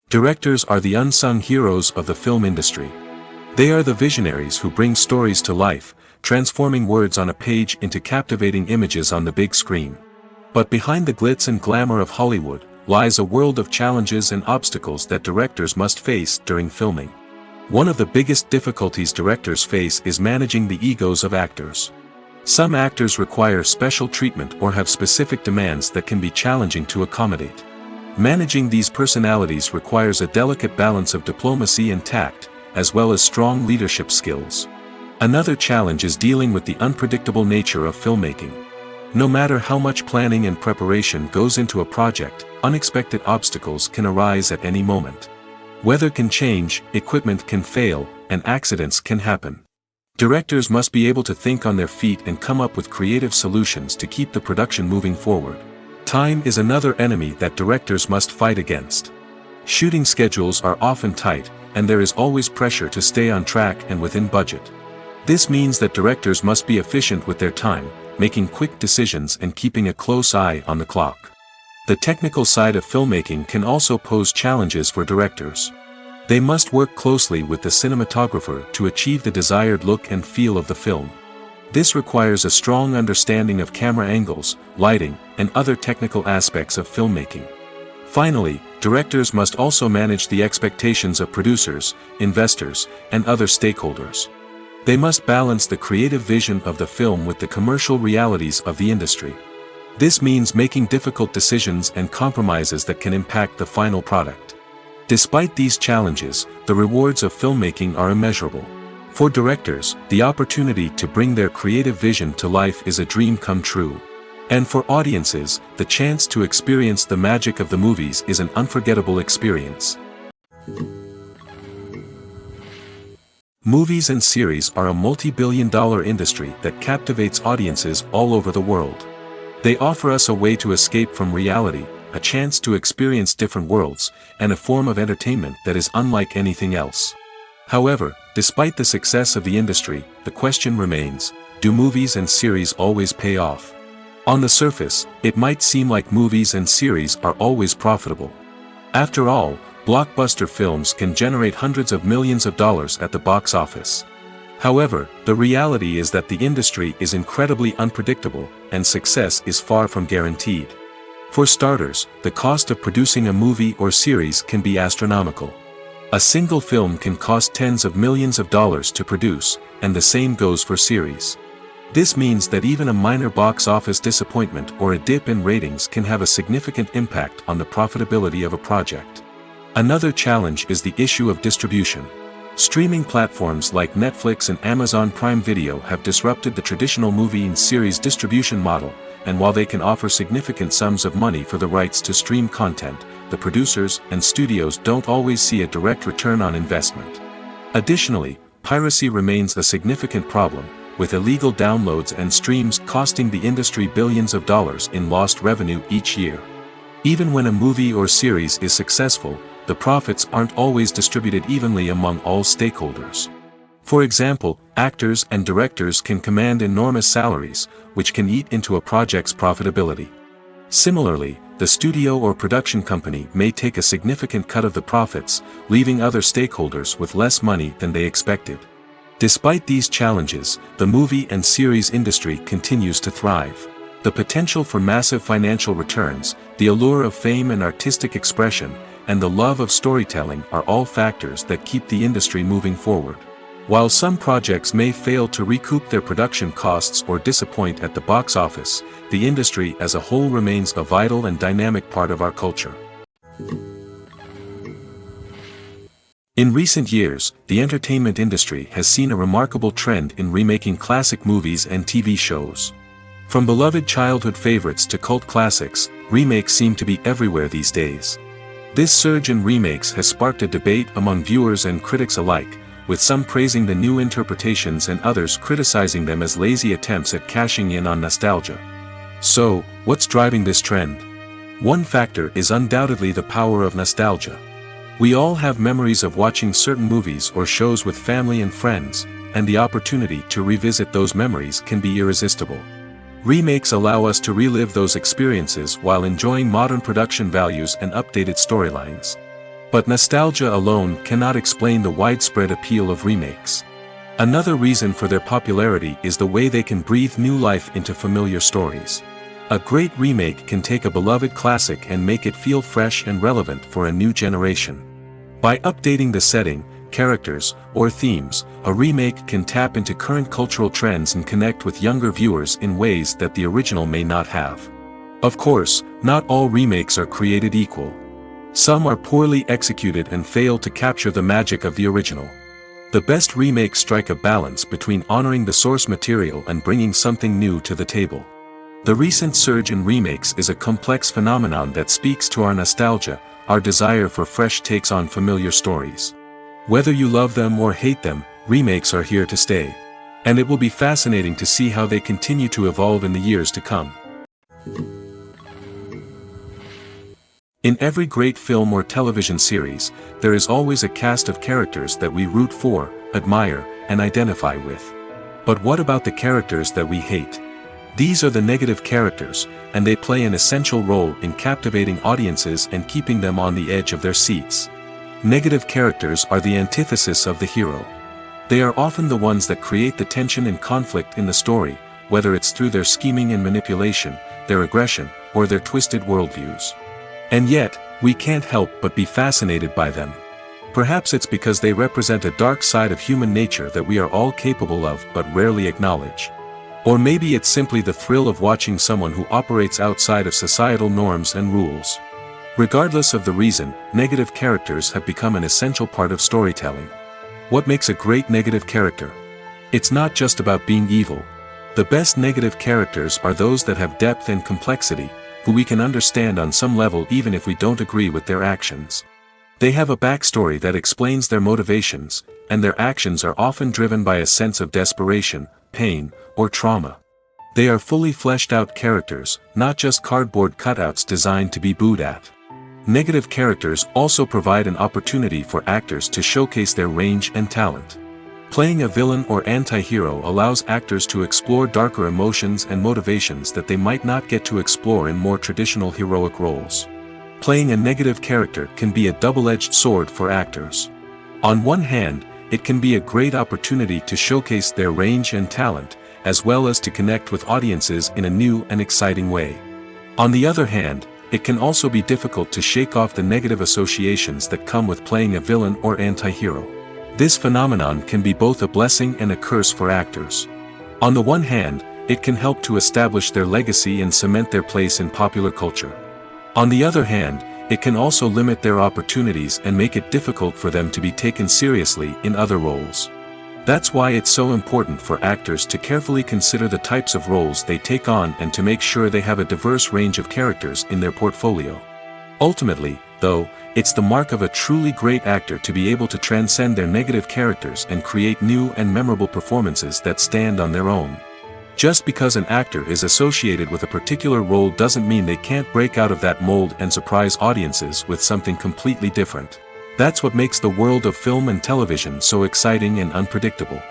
Directors are the unsung heroes of the film industry. They are the visionaries who bring stories to life, transforming words on a page into captivating images on the big screen. But behind the glitz and glamour of Hollywood lies a world of challenges and obstacles that directors must face during filming. One of the biggest difficulties directors face is managing the egos of actors. Some actors require special treatment or have specific demands that can be challenging to accommodate. Managing these personalities requires a delicate balance of diplomacy and tact, as well as strong leadership skills. Another challenge is dealing with the unpredictable nature of filmmaking. No matter how much planning and preparation goes into a project, unexpected obstacles can arise at any moment. Weather can change, equipment can fail, and accidents can happen. Directors must be able to think on their feet and come up with creative solutions to keep the production moving forward. Time is another enemy that directors must fight against. Shooting schedules are often tight, and there is always pressure to stay on track and within budget. This means that directors must be efficient with their time, making quick decisions and keeping a close eye on the clock. The technical side of filmmaking can also pose challenges for directors. They must work closely with the cinematographer to achieve the desired look and feel of the film. This requires a strong understanding of camera angles, lighting, and other technical aspects of filmmaking. Finally, directors must also manage the expectations of producers, investors, and other stakeholders. They must balance the creative vision of the film with the commercial realities of the industry. This means making difficult decisions and compromises that can impact the final product. Despite these challenges, the rewards of filmmaking are immeasurable. For directors, the opportunity to bring their creative vision to life is a dream come true. And for audiences, the chance to experience the magic of the movies is an unforgettable experience. Movies and series are a multi-billion-dollar industry that captivates audiences all over the world. They offer us a way to escape from reality, a chance to experience different worlds, and a form of entertainment that is unlike anything else. However, despite the success of the industry, the question remains, do movies and series always pay off? On the surface, it might seem like movies and series are always profitable. After all, blockbuster films can generate hundreds of millions of dollars at the box office. However, the reality is that the industry is incredibly unpredictable, and success is far from guaranteed. For starters, the cost of producing a movie or series can be astronomical. A single film can cost tens of millions of dollars to produce, and the same goes for series. This means that even a minor box office disappointment or a dip in ratings can have a significant impact on the profitability of a project. Another challenge is the issue of distribution. Streaming platforms like Netflix and Amazon Prime Video have disrupted the traditional movie and series distribution model, and while they can offer significant sums of money for the rights to stream content, the producers and studios don't always see a direct return on investment. Additionally, piracy remains a significant problem, with illegal downloads and streams costing the industry billions of dollars in lost revenue each year. Even when a movie or series is successful, the profits aren't always distributed evenly among all stakeholders. For example, actors and directors can command enormous salaries, which can eat into a project's profitability. Similarly, the studio or production company may take a significant cut of the profits, leaving other stakeholders with less money than they expected. Despite these challenges, the movie and series industry continues to thrive. The potential for massive financial returns, the allure of fame and artistic expression, and the love of storytelling are all factors that keep the industry moving forward. While some projects may fail to recoup their production costs or disappoint at the box office, the industry as a whole remains a vital and dynamic part of our culture. In recent years, the entertainment industry has seen a remarkable trend in remaking classic movies and TV shows. From beloved childhood favorites to cult classics, remakes seem to be everywhere these days. This surge in remakes has sparked a debate among viewers and critics alike, with some praising the new interpretations and others criticizing them as lazy attempts at cashing in on nostalgia. So, what's driving this trend? One factor is undoubtedly the power of nostalgia. We all have memories of watching certain movies or shows with family and friends, and the opportunity to revisit those memories can be irresistible. Remakes allow us to relive those experiences while enjoying modern production values and updated storylines. But nostalgia alone cannot explain the widespread appeal of remakes. Another reason for their popularity is the way they can breathe new life into familiar stories. A great remake can take a beloved classic and make it feel fresh and relevant for a new generation. By updating the setting, characters, or themes, a remake can tap into current cultural trends and connect with younger viewers in ways that the original may not have. Of course, not all remakes are created equal. Some are poorly executed and fail to capture the magic of the original. The best remakes strike a balance between honoring the source material and bringing something new to the table. The recent surge in remakes is a complex phenomenon that speaks to our nostalgia, our desire for fresh takes on familiar stories. Whether you love them or hate them, remakes are here to stay. And it will be fascinating to see how they continue to evolve in the years to come. In every great film or television series, there is always a cast of characters that we root for, admire, and identify with. But what about the characters that we hate? These are the negative characters, and they play an essential role in captivating audiences and keeping them on the edge of their seats. Negative characters are the antithesis of the hero. They are often the ones that create the tension and conflict in the story, whether it's through their scheming and manipulation, their aggression, or their twisted worldviews. And yet, we can't help but be fascinated by them. Perhaps it's because they represent a dark side of human nature that we are all capable of but rarely acknowledge. Or maybe it's simply the thrill of watching someone who operates outside of societal norms and rules. Regardless of the reason, negative characters have become an essential part of storytelling. What makes a great negative character? It's not just about being evil. The best negative characters are those that have depth and complexity, who we can understand on some level even if we don't agree with their actions. They have a backstory that explains their motivations, and their actions are often driven by a sense of desperation, pain, or trauma. They are fully fleshed out characters, not just cardboard cutouts designed to be booed at. Negative characters also provide an opportunity for actors to showcase their range and talent. Playing a villain or anti-hero allows actors to explore darker emotions and motivations that they might not get to explore in more traditional heroic roles. Playing a negative character can be a double-edged sword for actors. On one hand, it can be a great opportunity to showcase their range and talent, as well as to connect with audiences in a new and exciting way. On the other hand, it can also be difficult to shake off the negative associations that come with playing a villain or anti-hero. This phenomenon can be both a blessing and a curse for actors. On the one hand, it can help to establish their legacy and cement their place in popular culture. On the other hand, it can also limit their opportunities and make it difficult for them to be taken seriously in other roles. That's why it's so important for actors to carefully consider the types of roles they take on and to make sure they have a diverse range of characters in their portfolio. Ultimately, though, it's the mark of a truly great actor to be able to transcend their negative characters and create new and memorable performances that stand on their own. Just because an actor is associated with a particular role doesn't mean they can't break out of that mold and surprise audiences with something completely different. That's what makes the world of film and television so exciting and unpredictable.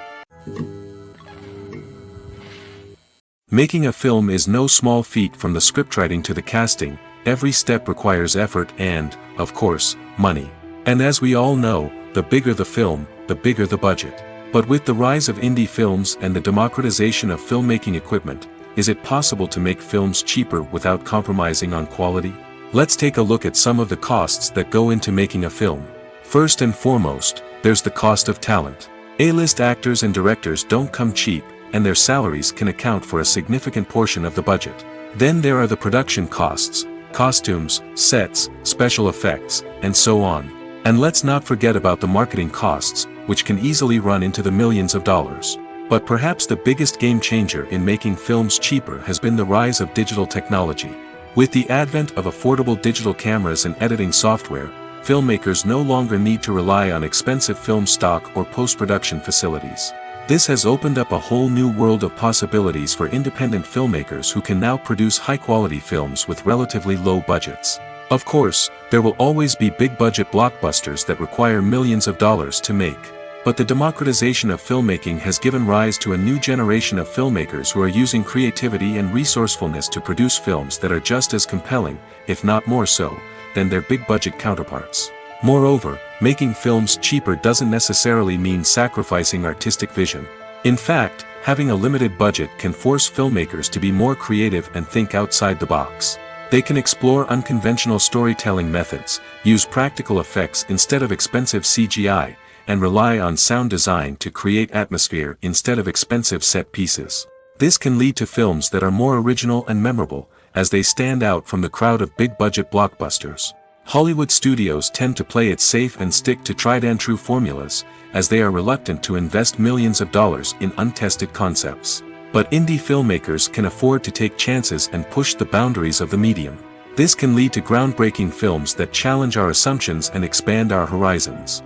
Making a film is no small feat. From the scriptwriting to the casting, every step requires effort and, of course, money. And as we all know, the bigger the film, the bigger the budget. But with the rise of indie films and the democratization of filmmaking equipment, is it possible to make films cheaper without compromising on quality? Let's take a look at some of the costs that go into making a film. First and foremost, there's the cost of talent. A-list actors and directors don't come cheap, and their salaries can account for a significant portion of the budget. Then there are the production costs, costumes, sets, special effects, and so on. And let's not forget about the marketing costs, which can easily run into the millions of dollars. But perhaps the biggest game changer in making films cheaper has been the rise of digital technology. With the advent of affordable digital cameras and editing software, filmmakers no longer need to rely on expensive film stock or post-production facilities. This has opened up a whole new world of possibilities for independent filmmakers who can now produce high-quality films with relatively low budgets. Of course, there will always be big-budget blockbusters that require millions of dollars to make. But the democratization of filmmaking has given rise to a new generation of filmmakers who are using creativity and resourcefulness to produce films that are just as compelling, if not more so, than their big-budget counterparts. Moreover, making films cheaper doesn't necessarily mean sacrificing artistic vision. In fact, having a limited budget can force filmmakers to be more creative and think outside the box. They can explore unconventional storytelling methods, use practical effects instead of expensive CGI, and rely on sound design to create atmosphere instead of expensive set pieces. This can lead to films that are more original and memorable, as they stand out from the crowd of big-budget blockbusters. Hollywood studios tend to play it safe and stick to tried-and-true formulas, as they are reluctant to invest millions of dollars in untested concepts. But indie filmmakers can afford to take chances and push the boundaries of the medium. This can lead to groundbreaking films that challenge our assumptions and expand our horizons.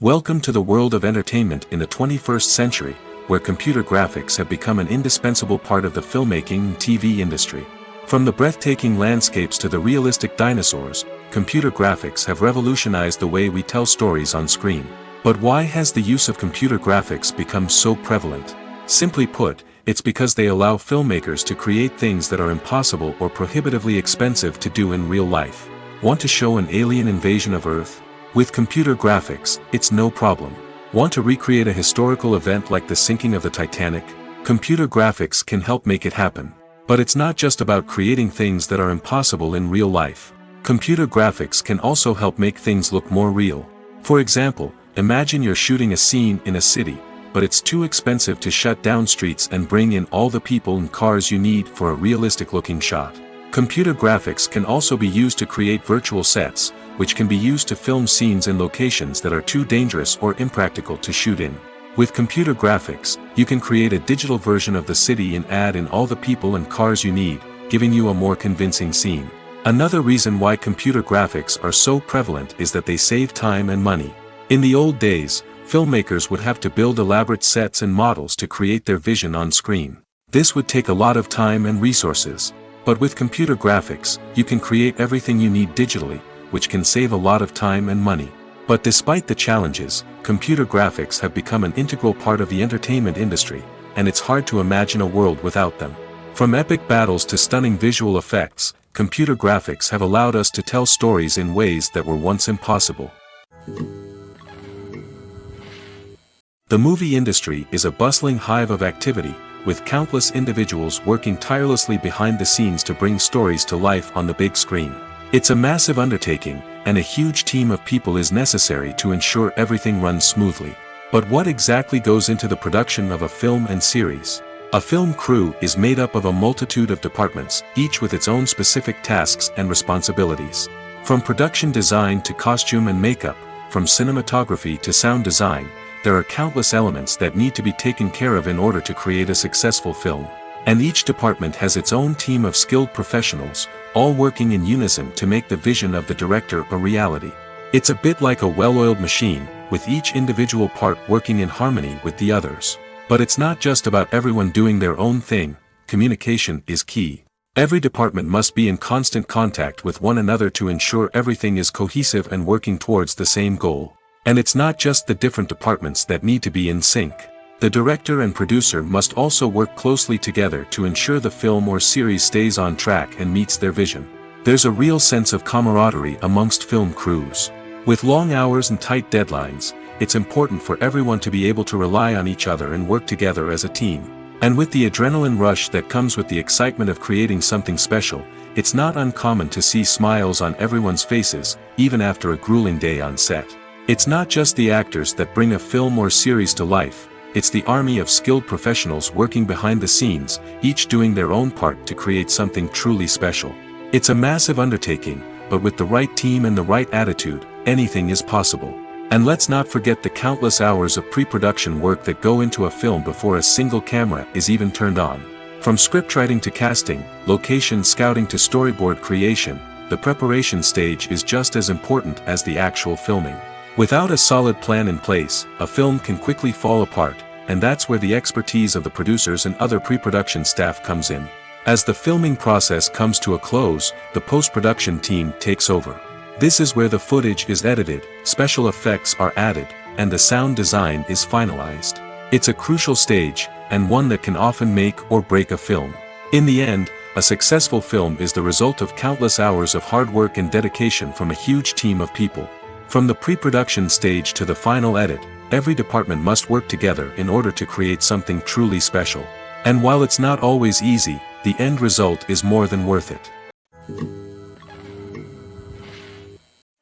Welcome to the world of entertainment in the 21st century, where computer graphics have become an indispensable part of the filmmaking and TV industry. From the breathtaking landscapes to the realistic dinosaurs, computer graphics have revolutionized the way we tell stories on screen. But why has the use of computer graphics become so prevalent? Simply put, it's because they allow filmmakers to create things that are impossible or prohibitively expensive to do in real life. Want to show an alien invasion of Earth? With computer graphics, it's no problem. Want to recreate a historical event like the sinking of the Titanic? Computer graphics can help make it happen. But it's not just about creating things that are impossible in real life. Computer graphics can also help make things look more real. For example, imagine you're shooting a scene in a city, but it's too expensive to shut down streets and bring in all the people and cars you need for a realistic-looking shot. Computer graphics can also be used to create virtual sets, which can be used to film scenes in locations that are too dangerous or impractical to shoot in. With computer graphics, you can create a digital version of the city and add in all the people and cars you need, giving you a more convincing scene. Another reason why computer graphics are so prevalent is that they save time and money. In the old days, filmmakers would have to build elaborate sets and models to create their vision on screen. This would take a lot of time and resources. But with computer graphics, you can create everything you need digitally, which can save a lot of time and money. But despite the challenges, computer graphics have become an integral part of the entertainment industry, and it's hard to imagine a world without them. From epic battles to stunning visual effects, computer graphics have allowed us to tell stories in ways that were once impossible. The movie industry is a bustling hive of activity, with countless individuals working tirelessly behind the scenes to bring stories to life on the big screen. It's a massive undertaking, and a huge team of people is necessary to ensure everything runs smoothly. But what exactly goes into the production of a film and series? A film crew is made up of a multitude of departments, each with its own specific tasks and responsibilities. From production design to costume and makeup, from cinematography to sound design, there are countless elements that need to be taken care of in order to create a successful film. And each department has its own team of skilled professionals, all working in unison to make the vision of the director a reality. It's a bit like a well-oiled machine, with each individual part working in harmony with the others. But it's not just about everyone doing their own thing. Communication is key. Every department must be in constant contact with one another to ensure everything is cohesive and working towards the same goal. And it's not just the different departments that need to be in sync. The director and producer must also work closely together to ensure the film or series stays on track and meets their vision. There's a real sense of camaraderie amongst film crews. With long hours and tight deadlines, it's important for everyone to be able to rely on each other and work together as a team. And with the adrenaline rush that comes with the excitement of creating something special, it's not uncommon to see smiles on everyone's faces, even after a grueling day on set. It's not just the actors that bring a film or series to life, it's the army of skilled professionals working behind the scenes, each doing their own part to create something truly special. It's a massive undertaking, but with the right team and the right attitude, anything is possible. And let's not forget the countless hours of pre-production work that go into a film before a single camera is even turned on. From scriptwriting to casting, location scouting to storyboard creation, the preparation stage is just as important as the actual filming. Without a solid plan in place, a film can quickly fall apart, and that's where the expertise of the producers and other pre-production staff comes in. As the filming process comes to a close, the post-production team takes over. This is where the footage is edited, special effects are added, and the sound design is finalized. It's a crucial stage, and one that can often make or break a film. In the end, a successful film is the result of countless hours of hard work and dedication from a huge team of people. From the pre-production stage to the final edit, every department must work together in order to create something truly special. And while it's not always easy, the end result is more than worth it.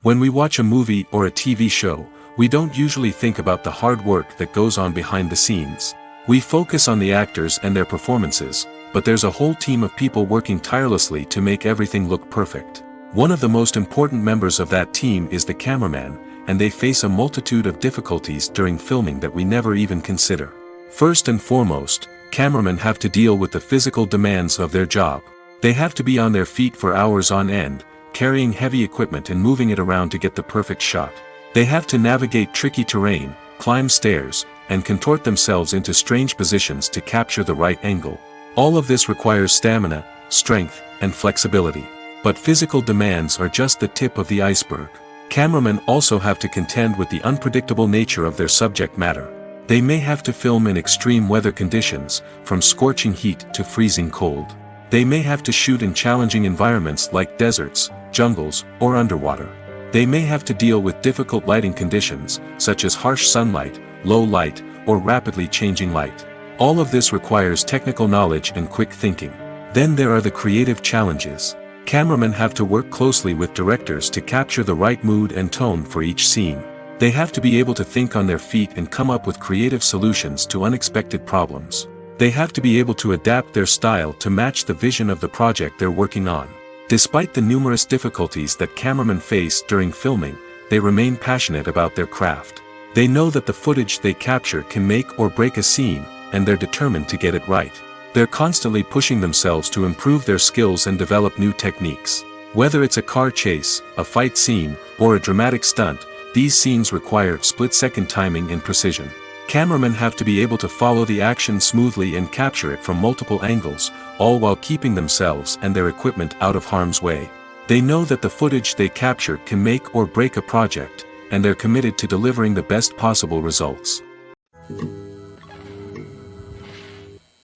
When we watch a movie or a TV show, we don't usually think about the hard work that goes on behind the scenes. We focus on the actors and their performances, but there's a whole team of people working tirelessly to make everything look perfect. One of the most important members of that team is the cameraman, and they face a multitude of difficulties during filming that we never even consider. First and foremost, cameramen have to deal with the physical demands of their job. They have to be on their feet for hours on end, carrying heavy equipment and moving it around to get the perfect shot. They have to navigate tricky terrain, climb stairs, and contort themselves into strange positions to capture the right angle. All of this requires stamina, strength, and flexibility. But physical demands are just the tip of the iceberg. Cameramen also have to contend with the unpredictable nature of their subject matter. They may have to film in extreme weather conditions, from scorching heat to freezing cold. They may have to shoot in challenging environments like deserts, jungles, or underwater. They may have to deal with difficult lighting conditions, such as harsh sunlight, low light, or rapidly changing light. All of this requires technical knowledge and quick thinking. Then there are the creative challenges. Cameramen have to work closely with directors to capture the right mood and tone for each scene. They have to be able to think on their feet and come up with creative solutions to unexpected problems. They have to be able to adapt their style to match the vision of the project they're working on. Despite the numerous difficulties that cameramen face during filming, they remain passionate about their craft. They know that the footage they capture can make or break a scene, and they're determined to get it right. They're constantly pushing themselves to improve their skills and develop new techniques. Whether it's a car chase, a fight scene, or a dramatic stunt, these scenes require split-second timing and precision. Cameramen have to be able to follow the action smoothly and capture it from multiple angles, all while keeping themselves and their equipment out of harm's way. They know that the footage they capture can make or break a project, and they're committed to delivering the best possible results.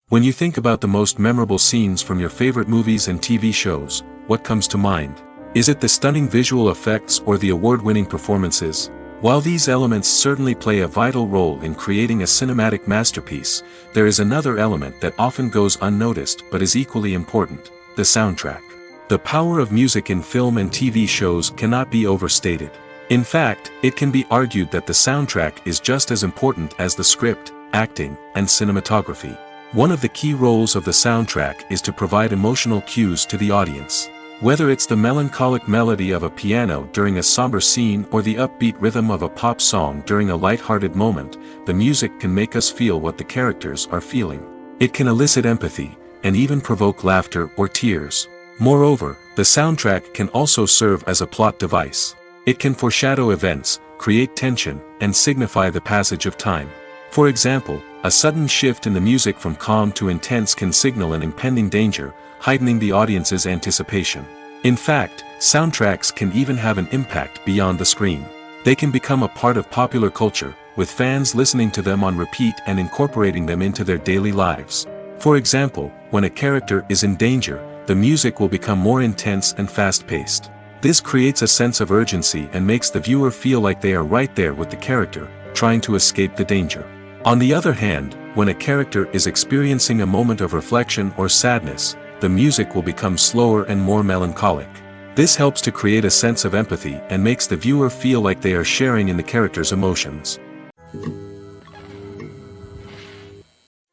When you think about the most memorable scenes from your favorite movies and TV shows, what comes to mind? Is it the stunning visual effects or the award-winning performances? While these elements certainly play a vital role in creating a cinematic masterpiece, there is another element that often goes unnoticed but is equally important: the soundtrack. The power of music in film and TV shows cannot be overstated. In fact, it can be argued that the soundtrack is just as important as the script, acting, and cinematography. One of the key roles of the soundtrack is to provide emotional cues to the audience. Whether it's the melancholic melody of a piano during a somber scene or the upbeat rhythm of a pop song during a light-hearted moment, the music can make us feel what the characters are feeling. It can elicit empathy, and even provoke laughter or tears. Moreover, the soundtrack can also serve as a plot device. It can foreshadow events, create tension, and signify the passage of time. For example, a sudden shift in the music from calm to intense can signal an impending danger, heightening the audience's anticipation. In fact, soundtracks can even have an impact beyond the screen. They can become a part of popular culture, with fans listening to them on repeat and incorporating them into their daily lives. For example, when a character is in danger, the music will become more intense and fast-paced. This creates a sense of urgency and makes the viewer feel like they are right there with the character, trying to escape the danger. On the other hand, when a character is experiencing a moment of reflection or sadness, the music will become slower and more melancholic. This helps to create a sense of empathy and makes the viewer feel like they are sharing in the character's emotions.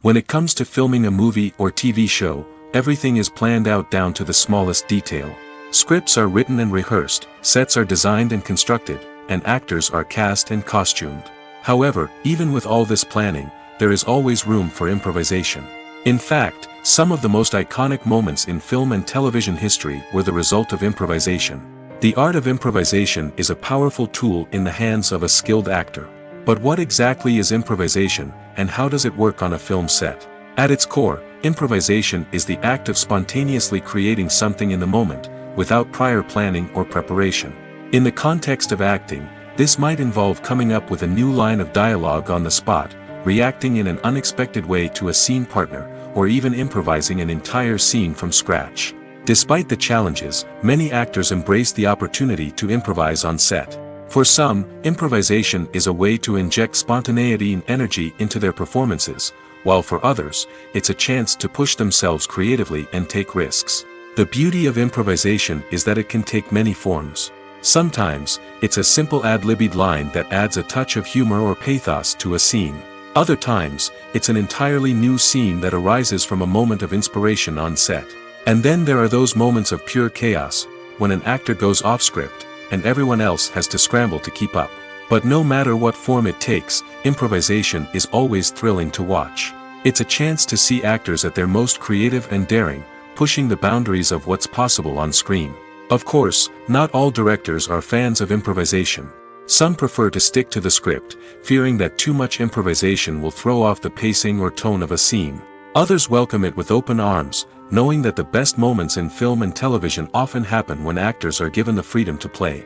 When it comes to filming a movie or TV show, everything is planned out down to the smallest detail. Scripts are written and rehearsed, sets are designed and constructed, and actors are cast and costumed. However, even with all this planning, there is always room for improvisation. In fact, some of the most iconic moments in film and television history were the result of improvisation. The art of improvisation is a powerful tool in the hands of a skilled actor. But what exactly is improvisation, and how does it work on a film set? At its core, improvisation is the act of spontaneously creating something in the moment, without prior planning or preparation. In the context of acting, this might involve coming up with a new line of dialogue on the spot, reacting in an unexpected way to a scene partner, or even improvising an entire scene from scratch. Despite the challenges, many actors embrace the opportunity to improvise on set. For some, improvisation is a way to inject spontaneity and energy into their performances, while for others, it's a chance to push themselves creatively and take risks. The beauty of improvisation is that it can take many forms. Sometimes, it's a simple ad-libbed line that adds a touch of humor or pathos to a scene. Other times, it's an entirely new scene that arises from a moment of inspiration on set. And then there are those moments of pure chaos, when an actor goes off script, and everyone else has to scramble to keep up. But no matter what form it takes, improvisation is always thrilling to watch. It's a chance to see actors at their most creative and daring, pushing the boundaries of what's possible on screen. Of course, not all directors are fans of improvisation. Some prefer to stick to the script, fearing that too much improvisation will throw off the pacing or tone of a scene. Others welcome it with open arms, knowing that the best moments in film and television often happen when actors are given the freedom to play.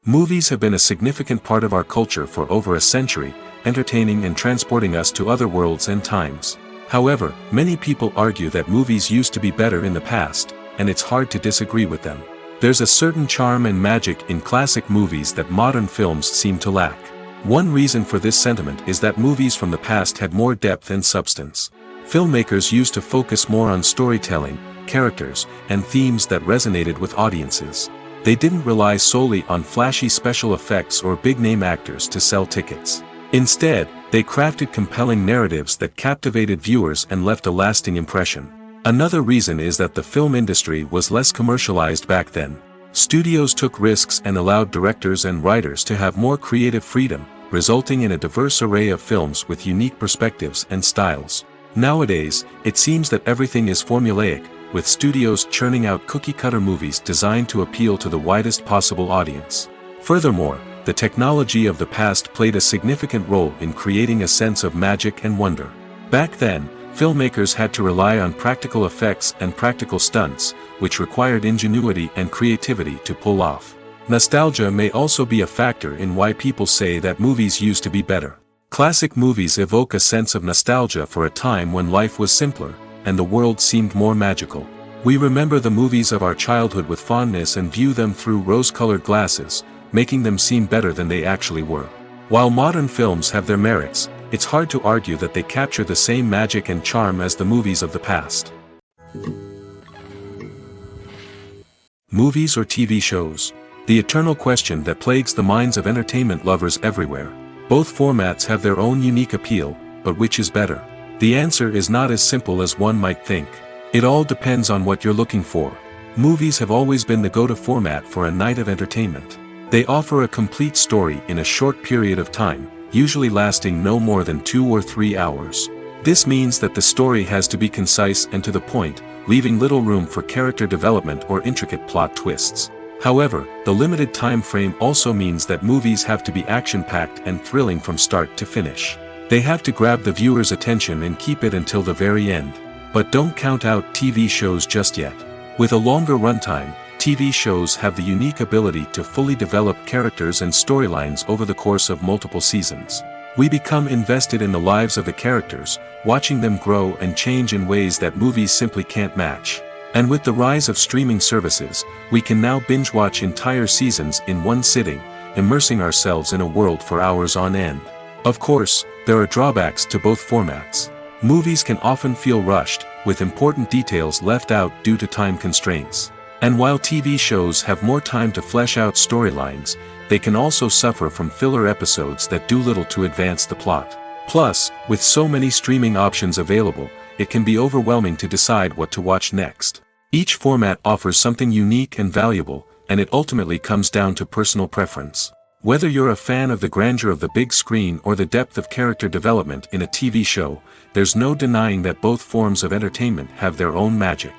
Movies have been a significant part of our culture for over a century, entertaining and transporting us to other worlds and times. However, many people argue that movies used to be better in the past, and it's hard to disagree with them. There's a certain charm and magic in classic movies that modern films seem to lack. One reason for this sentiment is that movies from the past had more depth and substance. Filmmakers used to focus more on storytelling, characters, and themes that resonated with audiences. They didn't rely solely on flashy special effects or big-name actors to sell tickets. Instead, they crafted compelling narratives that captivated viewers and left a lasting impression. Another reason is that the film industry was less commercialized back then. Studios took risks and allowed directors and writers to have more creative freedom, resulting in a diverse array of films with unique perspectives and styles. Nowadays, it seems that everything is formulaic, with studios churning out cookie-cutter movies designed to appeal to the widest possible audience. Furthermore, the technology of the past played a significant role in creating a sense of magic and wonder. Back then, filmmakers had to rely on practical effects and practical stunts, which required ingenuity and creativity to pull off. Nostalgia may also be a factor in why people say that movies used to be better. Classic movies evoke a sense of nostalgia for a time when life was simpler, and the world seemed more magical. We remember the movies of our childhood with fondness and view them through rose-colored glasses, making them seem better than they actually were. While modern films have their merits, it's hard to argue that they capture the same magic and charm as the movies of the past. Movies or TV shows? The eternal question that plagues the minds of entertainment lovers everywhere. Both formats have their own unique appeal, but which is better? The answer is not as simple as one might think. It all depends on what you're looking for. Movies have always been the go-to format for a night of entertainment. They offer a complete story in a short period of time, usually lasting no more than 2 or 3 hours. This means that the story has to be concise and to the point, leaving little room for character development or intricate plot twists. However, the limited time frame also means that movies have to be action-packed and thrilling from start to finish. They have to grab the viewer's attention and keep it until the very end. But don't count out TV shows just yet. With a longer runtime, TV shows have the unique ability to fully develop characters and storylines over the course of multiple seasons. We become invested in the lives of the characters, watching them grow and change in ways that movies simply can't match. And with the rise of streaming services, we can now binge-watch entire seasons in one sitting, immersing ourselves in a world for hours on end. Of course, there are drawbacks to both formats. Movies can often feel rushed, with important details left out due to time constraints. And while TV shows have more time to flesh out storylines, they can also suffer from filler episodes that do little to advance the plot. Plus, with so many streaming options available, it can be overwhelming to decide what to watch next. Each format offers something unique and valuable, and it ultimately comes down to personal preference. Whether you're a fan of the grandeur of the big screen or the depth of character development in a TV show, there's no denying that both forms of entertainment have their own magic.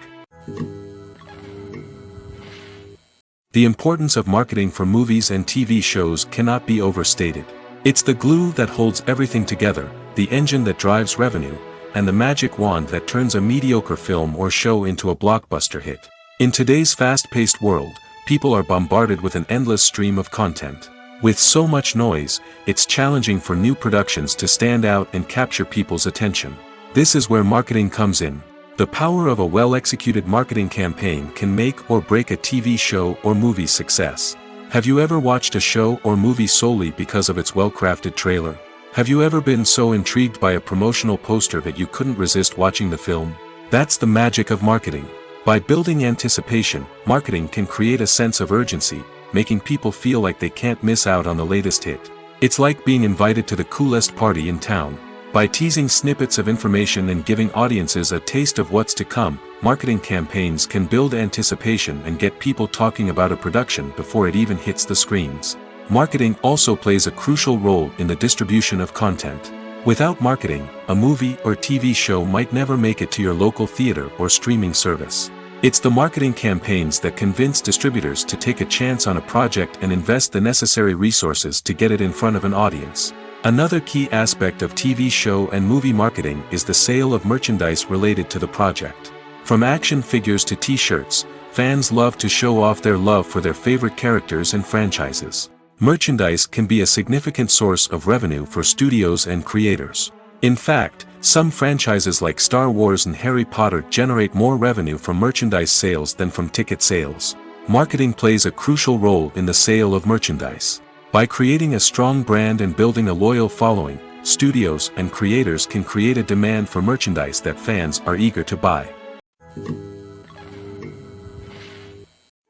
The importance of marketing for movies and TV shows cannot be overstated. It's the glue that holds everything together, the engine that drives revenue, and the magic wand that turns a mediocre film or show into a blockbuster hit. In today's fast-paced world, people are bombarded with an endless stream of content. With so much noise, it's challenging for new productions to stand out and capture people's attention. This is where marketing comes in. The power of a well-executed marketing campaign can make or break a TV show or movie's success. Have you ever watched a show or movie solely because of its well-crafted trailer? Have you ever been so intrigued by a promotional poster that you couldn't resist watching the film? That's the magic of marketing. By building anticipation, marketing can create a sense of urgency, making people feel like they can't miss out on the latest hit. It's like being invited to the coolest party in town. By teasing snippets of information and giving audiences a taste of what's to come, marketing campaigns can build anticipation and get people talking about a production before it even hits the screens. Marketing also plays a crucial role in the distribution of content. Without marketing, a movie or TV show might never make it to your local theater or streaming service. It's the marketing campaigns that convince distributors to take a chance on a project and invest the necessary resources to get it in front of an audience. Another key aspect of TV show and movie marketing is the sale of merchandise related to the project. From action figures to t-shirts, fans love to show off their love for their favorite characters and franchises. Merchandise can be a significant source of revenue for studios and creators. In fact, some franchises like Star Wars and Harry Potter generate more revenue from merchandise sales than from ticket sales. Marketing plays a crucial role in the sale of merchandise. By creating a strong brand and building a loyal following, studios and creators can create a demand for merchandise that fans are eager to buy.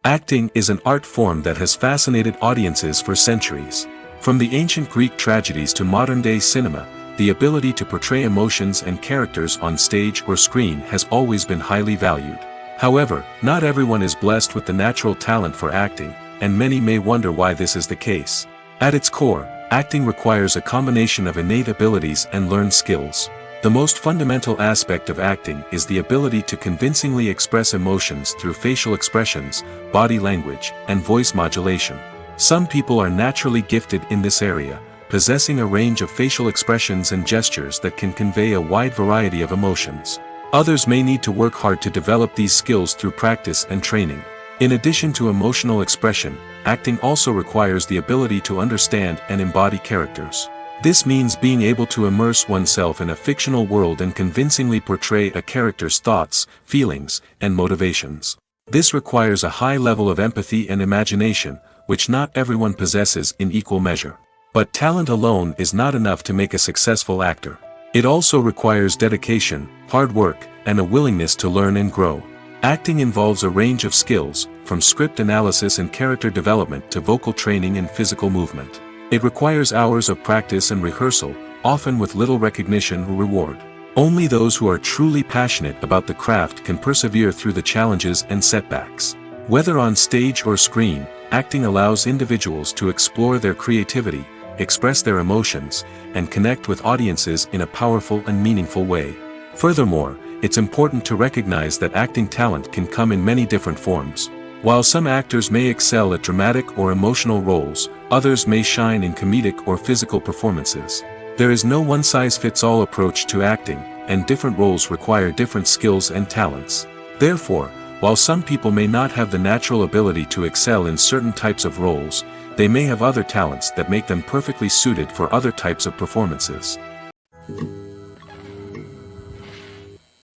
Acting is an art form that has fascinated audiences for centuries. From the ancient Greek tragedies to modern-day cinema, the ability to portray emotions and characters on stage or screen has always been highly valued. However, not everyone is blessed with the natural talent for acting, and many may wonder why this is the case. At its core, acting requires a combination of innate abilities and learned skills. The most fundamental aspect of acting is the ability to convincingly express emotions through facial expressions, body language, and voice modulation. Some people are naturally gifted in this area, possessing a range of facial expressions and gestures that can convey a wide variety of emotions. Others may need to work hard to develop these skills through practice and training. In addition to emotional expression, acting also requires the ability to understand and embody characters. This means being able to immerse oneself in a fictional world and convincingly portray a character's thoughts, feelings, and motivations. This requires a high level of empathy and imagination, which not everyone possesses in equal measure. But talent alone is not enough to make a successful actor. It also requires dedication, hard work, and a willingness to learn and grow. Acting involves a range of skills, from script analysis and character development to vocal training and physical movement. It requires hours of practice and rehearsal, often with little recognition or reward. Only those who are truly passionate about the craft can persevere through the challenges and setbacks. Whether on stage or screen, acting allows individuals to explore their creativity, express their emotions, and connect with audiences in a powerful and meaningful way. Furthermore, it's important to recognize that acting talent can come in many different forms. While some actors may excel at dramatic or emotional roles, others may shine in comedic or physical performances. There is no one-size-fits-all approach to acting, and different roles require different skills and talents. Therefore, while some people may not have the natural ability to excel in certain types of roles, they may have other talents that make them perfectly suited for other types of performances.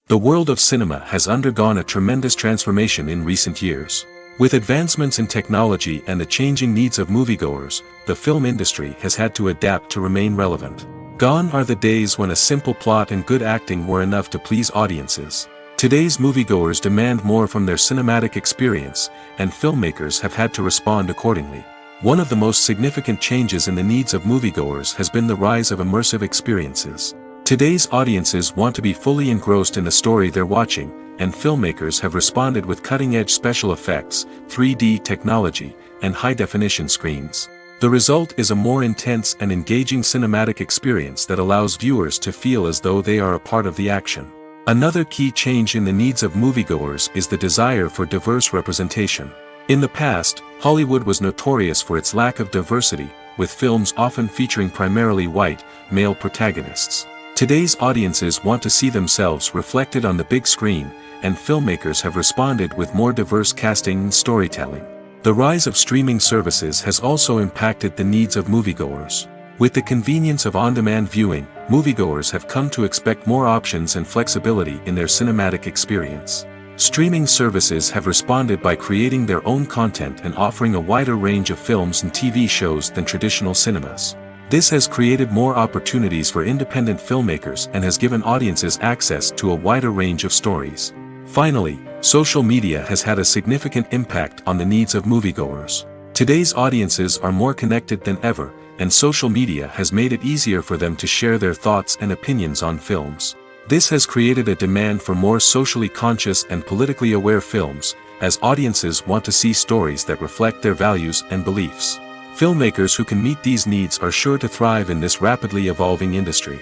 The world of cinema has undergone a tremendous transformation in recent years. With advancements in technology and the changing needs of moviegoers, the film industry has had to adapt to remain relevant. Gone are the days when a simple plot and good acting were enough to please audiences. Today's moviegoers demand more from their cinematic experience, and filmmakers have had to respond accordingly. One of the most significant changes in the needs of moviegoers has been the rise of immersive experiences. Today's audiences want to be fully engrossed in the story they're watching, and filmmakers have responded with cutting-edge special effects, 3D technology, and high-definition screens. The result is a more intense and engaging cinematic experience that allows viewers to feel as though they are a part of the action. Another key change in the needs of moviegoers is the desire for diverse representation. In the past, Hollywood was notorious for its lack of diversity, with films often featuring primarily white, male protagonists. Today's audiences want to see themselves reflected on the big screen, and filmmakers have responded with more diverse casting and storytelling. The rise of streaming services has also impacted the needs of moviegoers. With the convenience of on-demand viewing, moviegoers have come to expect more options and flexibility in their cinematic experience. Streaming services have responded by creating their own content and offering a wider range of films and TV shows than traditional cinemas. This has created more opportunities for independent filmmakers and has given audiences access to a wider range of stories. Finally, social media has had a significant impact on the needs of moviegoers. Today's audiences are more connected than ever, and social media has made it easier for them to share their thoughts and opinions on films. This has created a demand for more socially conscious and politically aware films, as audiences want to see stories that reflect their values and beliefs. Filmmakers who can meet these needs are sure to thrive in this rapidly evolving industry.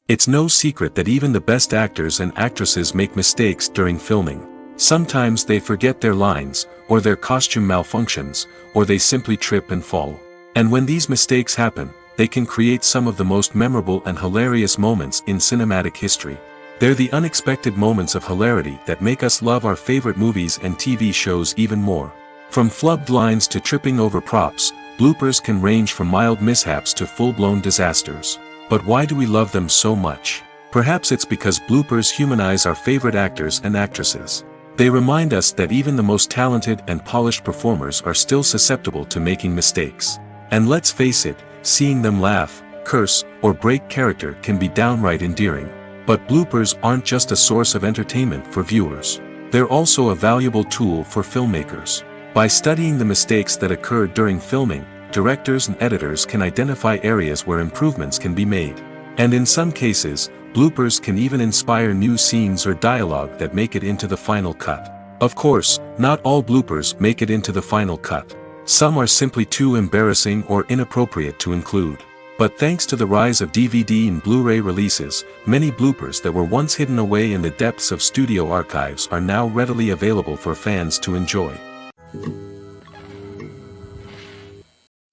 It's no secret that even the best actors and actresses make mistakes during filming. Sometimes they forget their lines, or their costume malfunctions, or they simply trip and fall. And when these mistakes happen, they can create some of the most memorable and hilarious moments in cinematic history. They're the unexpected moments of hilarity that make us love our favorite movies and TV shows even more. From flubbed lines to tripping over props, bloopers can range from mild mishaps to full-blown disasters. But why do we love them so much? Perhaps it's because bloopers humanize our favorite actors and actresses. They remind us that even the most talented and polished performers are still susceptible to making mistakes. And let's face it, seeing them laugh, curse, or break character can be downright endearing. But bloopers aren't just a source of entertainment for viewers. They're also a valuable tool for filmmakers. By studying the mistakes that occurred during filming, directors and editors can identify areas where improvements can be made. And in some cases, bloopers can even inspire new scenes or dialogue that make it into the final cut. Of course, not all bloopers make it into the final cut. Some are simply too embarrassing or inappropriate to include. But thanks to the rise of DVD and Blu-ray releases, many bloopers that were once hidden away in the depths of studio archives are now readily available for fans to enjoy.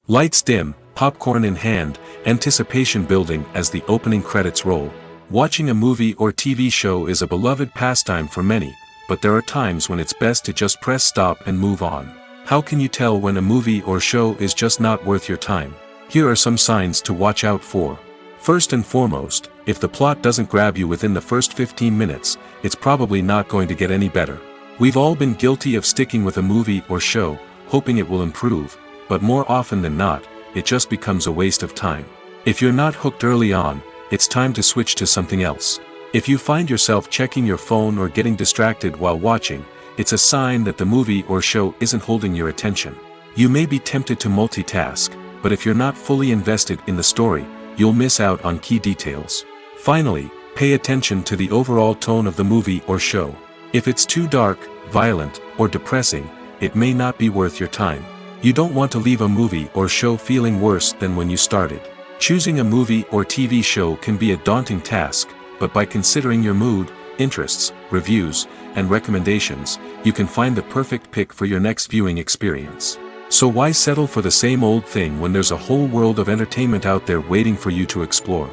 Lights dim, popcorn in hand, anticipation building as the opening credits roll. Watching a movie or TV show is a beloved pastime for many, but there are times when it's best to just press stop and move on. How can you tell when a movie or show is just not worth your time? Here are some signs to watch out for. First and foremost, if the plot doesn't grab you within the first 15 minutes, it's probably not going to get any better. We've all been guilty of sticking with a movie or show, hoping it will improve, but more often than not, it just becomes a waste of time. If you're not hooked early on, it's time to switch to something else. If you find yourself checking your phone or getting distracted while watching, it's a sign that the movie or show isn't holding your attention. You may be tempted to multitask, but if you're not fully invested in the story, you'll miss out on key details. Finally, pay attention to the overall tone of the movie or show. If it's too dark, violent, or depressing, it may not be worth your time. You don't want to leave a movie or show feeling worse than when you started. Choosing a movie or TV show can be a daunting task, but by considering your mood, interests, reviews, and recommendations, you can find the perfect pick for your next viewing experience. So why settle for the same old thing when there's a whole world of entertainment out there waiting for you to explore?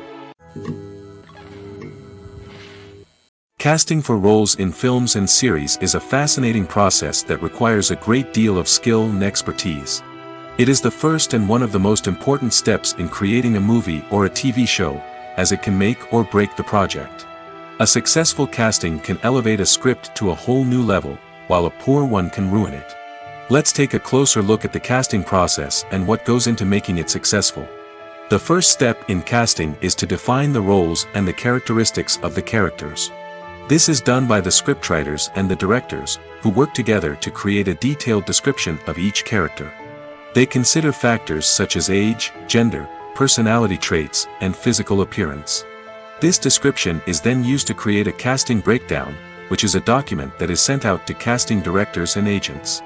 Casting for roles in films and series is a fascinating process that requires a great deal of skill and expertise. It is the first and one of the most important steps in creating a movie or a TV show, as it can make or break the project. A successful casting can elevate a script to a whole new level, while a poor one can ruin it. Let's take a closer look at the casting process and what goes into making it successful. The first step in casting is to define the roles and the characteristics of the characters. This is done by the scriptwriters and the directors, who work together to create a detailed description of each character. They consider factors such as age, gender, personality traits, and physical appearance. This description is then used to create a casting breakdown, which is a document that is sent out to casting directors and agents.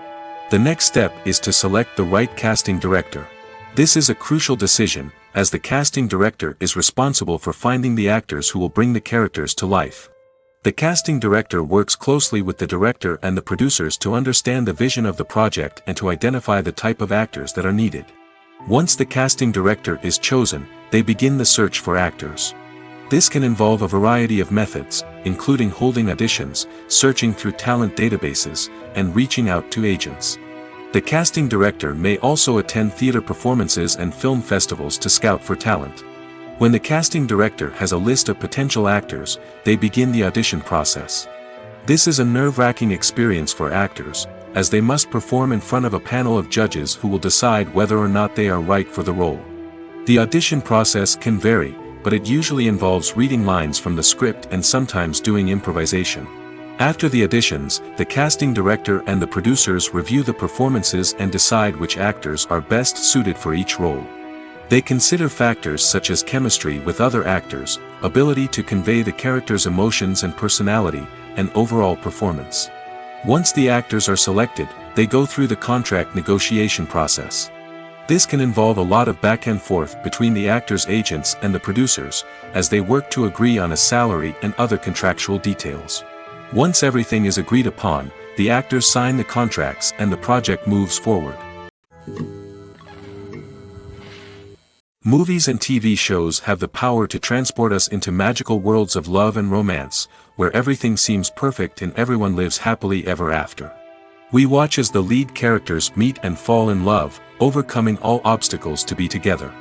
The next step is to select the right casting director. This is a crucial decision, as the casting director is responsible for finding the actors who will bring the characters to life. The casting director works closely with the director and the producers to understand the vision of the project and to identify the type of actors that are needed. Once the casting director is chosen, they begin the search for actors. This can involve a variety of methods, including holding auditions, searching through talent databases, and reaching out to agents. The casting director may also attend theater performances and film festivals to scout for talent. When the casting director has a list of potential actors, they begin the audition process. This is a nerve-wracking experience for actors, as they must perform in front of a panel of judges who will decide whether or not they are right for the role. The audition process can vary, but it usually involves reading lines from the script and sometimes doing improvisation. After the auditions, the casting director and the producers review the performances and decide which actors are best suited for each role. They consider factors such as chemistry with other actors, ability to convey the character's emotions and personality, and overall performance. Once the actors are selected, they go through the contract negotiation process. This can involve a lot of back and forth between the actors' agents and the producers, as they work to agree on a salary and other contractual details. Once everything is agreed upon, the actors sign the contracts and the project moves forward. Movies and TV shows have the power to transport us into magical worlds of love and romance, where everything seems perfect and everyone lives happily ever after. We watch as the lead characters meet and fall in love, overcoming all obstacles to be together.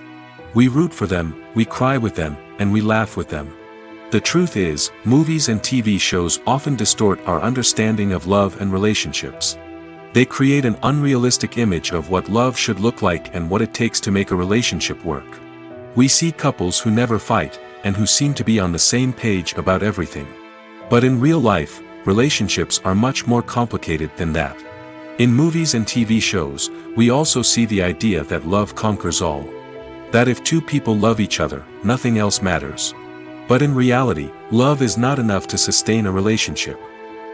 We root for them, we cry with them, and we laugh with them. The truth is, movies and TV shows often distort our understanding of love and relationships. They create an unrealistic image of what love should look like and what it takes to make a relationship work. We see couples who never fight, and who seem to be on the same page about everything. But in real life, relationships are much more complicated than that. In movies and TV shows, we also see the idea that love conquers all. That if two people love each other, nothing else matters. But in reality, love is not enough to sustain a relationship.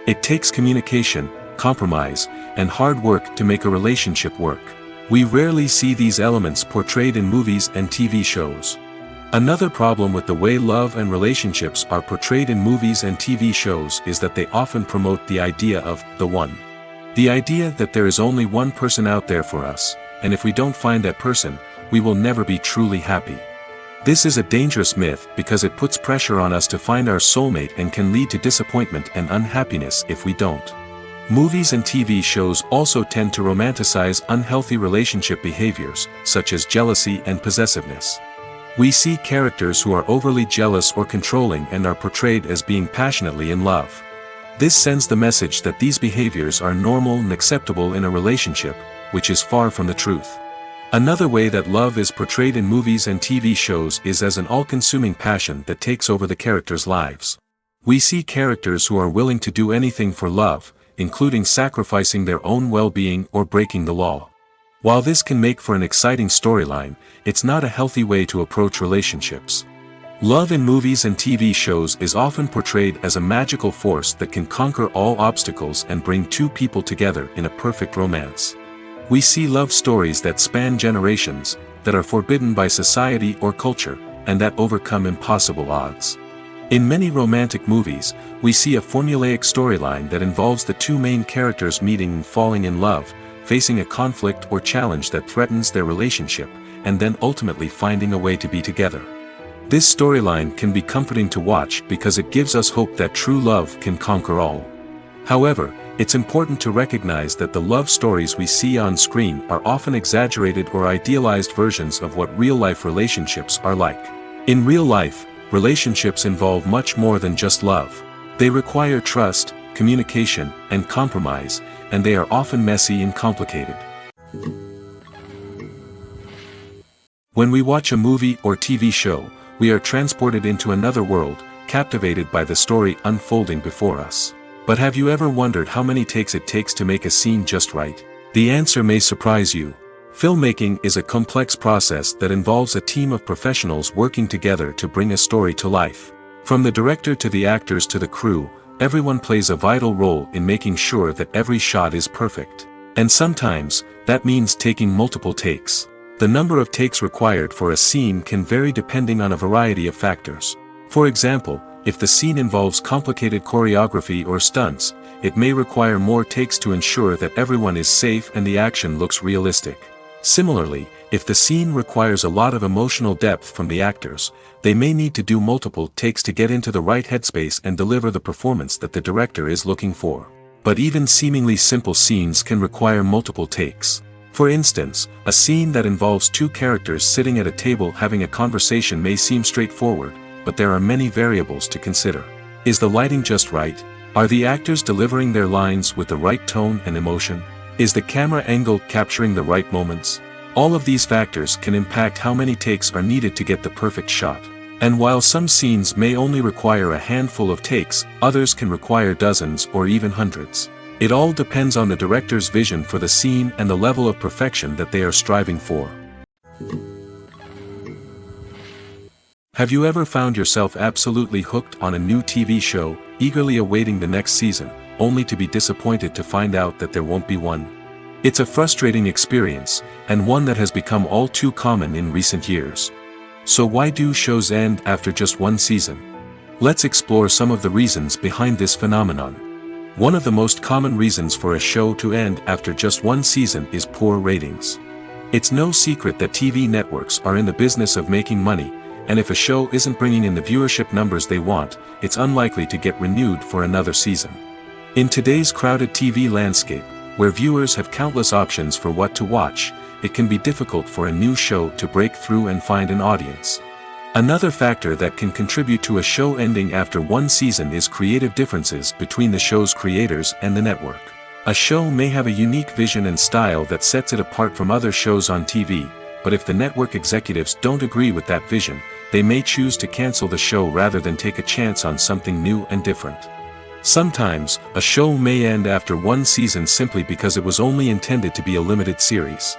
It takes communication, compromise, and hard work to make a relationship work. We rarely see these elements portrayed in movies and TV shows. Another problem with the way love and relationships are portrayed in movies and TV shows is that they often promote the idea of the one. The idea that there is only one person out there for us, and if we don't find that person, we will never be truly happy. This is a dangerous myth because it puts pressure on us to find our soulmate and can lead to disappointment and unhappiness if we don't. Movies and TV shows also tend to romanticize unhealthy relationship behaviors, such as jealousy and possessiveness. We see characters who are overly jealous or controlling and are portrayed as being passionately in love. This sends the message that these behaviors are normal and acceptable in a relationship, which is far from the truth. Another way that love is portrayed in movies and TV shows is as an all-consuming passion that takes over the characters' lives. We see characters who are willing to do anything for love, including sacrificing their own well-being or breaking the law. While this can make for an exciting storyline, it's not a healthy way to approach relationships. Love in movies and TV shows is often portrayed as a magical force that can conquer all obstacles and bring two people together in a perfect romance. We see love stories that span generations, that are forbidden by society or culture, and that overcome impossible odds. In many romantic movies, we see a formulaic storyline that involves the two main characters meeting and falling in love, facing a conflict or challenge that threatens their relationship, and then ultimately finding a way to be together. This storyline can be comforting to watch because it gives us hope that true love can conquer all. However, it's important to recognize that the love stories we see on screen are often exaggerated or idealized versions of what real-life relationships are like. In real life, relationships involve much more than just love. They require trust, communication, and compromise, and they are often messy and complicated. When we watch a movie or TV show, we are transported into another world, captivated by the story unfolding before us. But have you ever wondered how many takes it takes to make a scene just right? The answer may surprise you. Filmmaking is a complex process that involves a team of professionals working together to bring a story to life. From the director to the actors to the crew, everyone plays a vital role in making sure that every shot is perfect. And sometimes, that means taking multiple takes. The number of takes required for a scene can vary depending on a variety of factors. For example, if the scene involves complicated choreography or stunts, it may require more takes to ensure that everyone is safe and the action looks realistic. Similarly, if the scene requires a lot of emotional depth from the actors, they may need to do multiple takes to get into the right headspace and deliver the performance that the director is looking for. But even seemingly simple scenes can require multiple takes. For instance, a scene that involves two characters sitting at a table having a conversation may seem straightforward, but there are many variables to consider. Is the lighting just right? Are the actors delivering their lines with the right tone and emotion? Is the camera angle capturing the right moments? All of these factors can impact how many takes are needed to get the perfect shot. And while some scenes may only require a handful of takes, others can require dozens or even hundreds. It all depends on the director's vision for the scene and the level of perfection that they are striving for. Have you ever found yourself absolutely hooked on a new TV show, eagerly awaiting the next season, only to be disappointed to find out that there won't be one? It's a frustrating experience, and one that has become all too common in recent years. So why do shows end after just one season? Let's explore some of the reasons behind this phenomenon. One of the most common reasons for a show to end after just one season is poor ratings. It's no secret that TV networks are in the business of making money, and if a show isn't bringing in the viewership numbers they want, it's unlikely to get renewed for another season. In today's crowded TV landscape, where viewers have countless options for what to watch, it can be difficult for a new show to break through and find an audience. Another factor that can contribute to a show ending after one season is creative differences between the show's creators and the network. A show may have a unique vision and style that sets it apart from other shows on TV, but if the network executives don't agree with that vision, they may choose to cancel the show rather than take a chance on something new and different. Sometimes, a show may end after one season simply because it was only intended to be a limited series.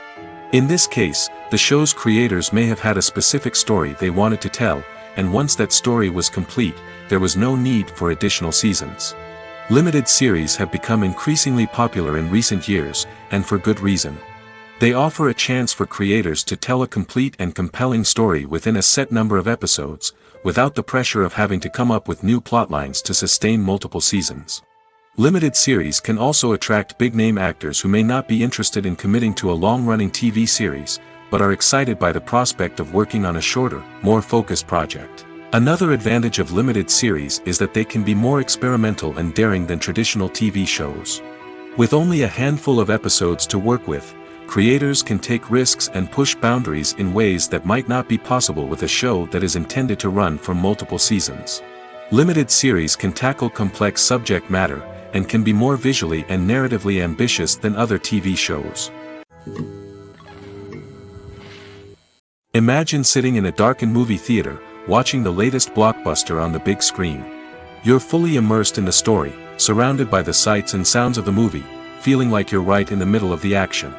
In this case, the show's creators may have had a specific story they wanted to tell, and once that story was complete, there was no need for additional seasons. Limited series have become increasingly popular in recent years, and for good reason. They offer a chance for creators to tell a complete and compelling story within a set number of episodes, without the pressure of having to come up with new plotlines to sustain multiple seasons. Limited series can also attract big-name actors who may not be interested in committing to a long-running TV series, but are excited by the prospect of working on a shorter, more focused project. Another advantage of limited series is that they can be more experimental and daring than traditional TV shows. With only a handful of episodes to work with, creators can take risks and push boundaries in ways that might not be possible with a show that is intended to run for multiple seasons. Limited series can tackle complex subject matter, and can be more visually and narratively ambitious than other TV shows. Imagine sitting in a darkened movie theater, watching the latest blockbuster on the big screen. You're fully immersed in the story, surrounded by the sights and sounds of the movie, feeling like you're right in the middle of the action.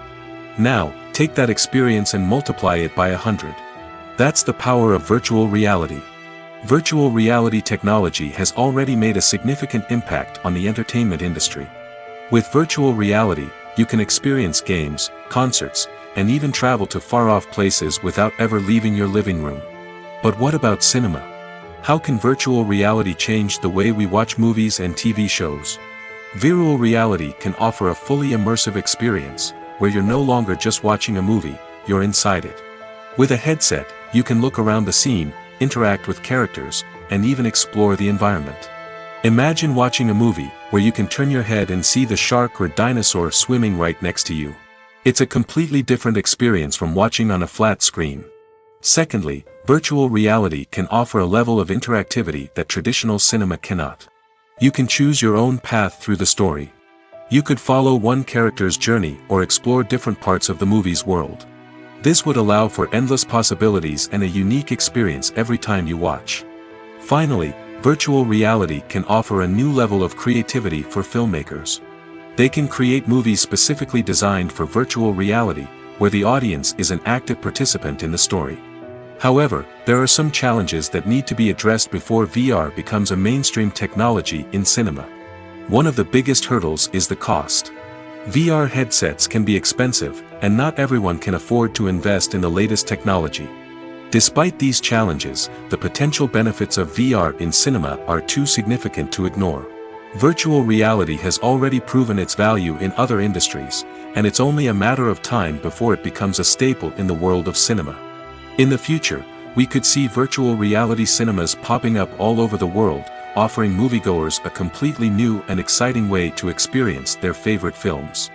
Now, take that experience and multiply it by 100. That's the power of virtual reality. Virtual reality technology has already made a significant impact on the entertainment industry. With virtual reality, you can experience games, concerts, and even travel to far-off places without ever leaving your living room. But what about cinema? How can virtual reality change the way we watch movies and TV shows? Virtual reality can offer a fully immersive experience, where you're no longer just watching a movie, you're inside it. With a headset, you can look around the scene, interact with characters, and even explore the environment. Imagine watching a movie where you can turn your head and see the shark or dinosaur swimming right next to you. It's a completely different experience from watching on a flat screen. Secondly, virtual reality can offer a level of interactivity that traditional cinema cannot. You can choose your own path through the story. You could follow one character's journey or explore different parts of the movie's world. This would allow for endless possibilities and a unique experience every time you watch. Finally, virtual reality can offer a new level of creativity for filmmakers. They can create movies specifically designed for virtual reality, where the audience is an active participant in the story. However, there are some challenges that need to be addressed before VR becomes a mainstream technology in cinema. One of the biggest hurdles is the cost. VR headsets can be expensive, and not everyone can afford to invest in the latest technology. Despite these challenges, the potential benefits of VR in cinema are too significant to ignore. Virtual reality has already proven its value in other industries, and it's only a matter of time before it becomes a staple in the world of cinema. In the future, we could see virtual reality cinemas popping up all over the world, offering moviegoers a completely new and exciting way to experience their favorite films.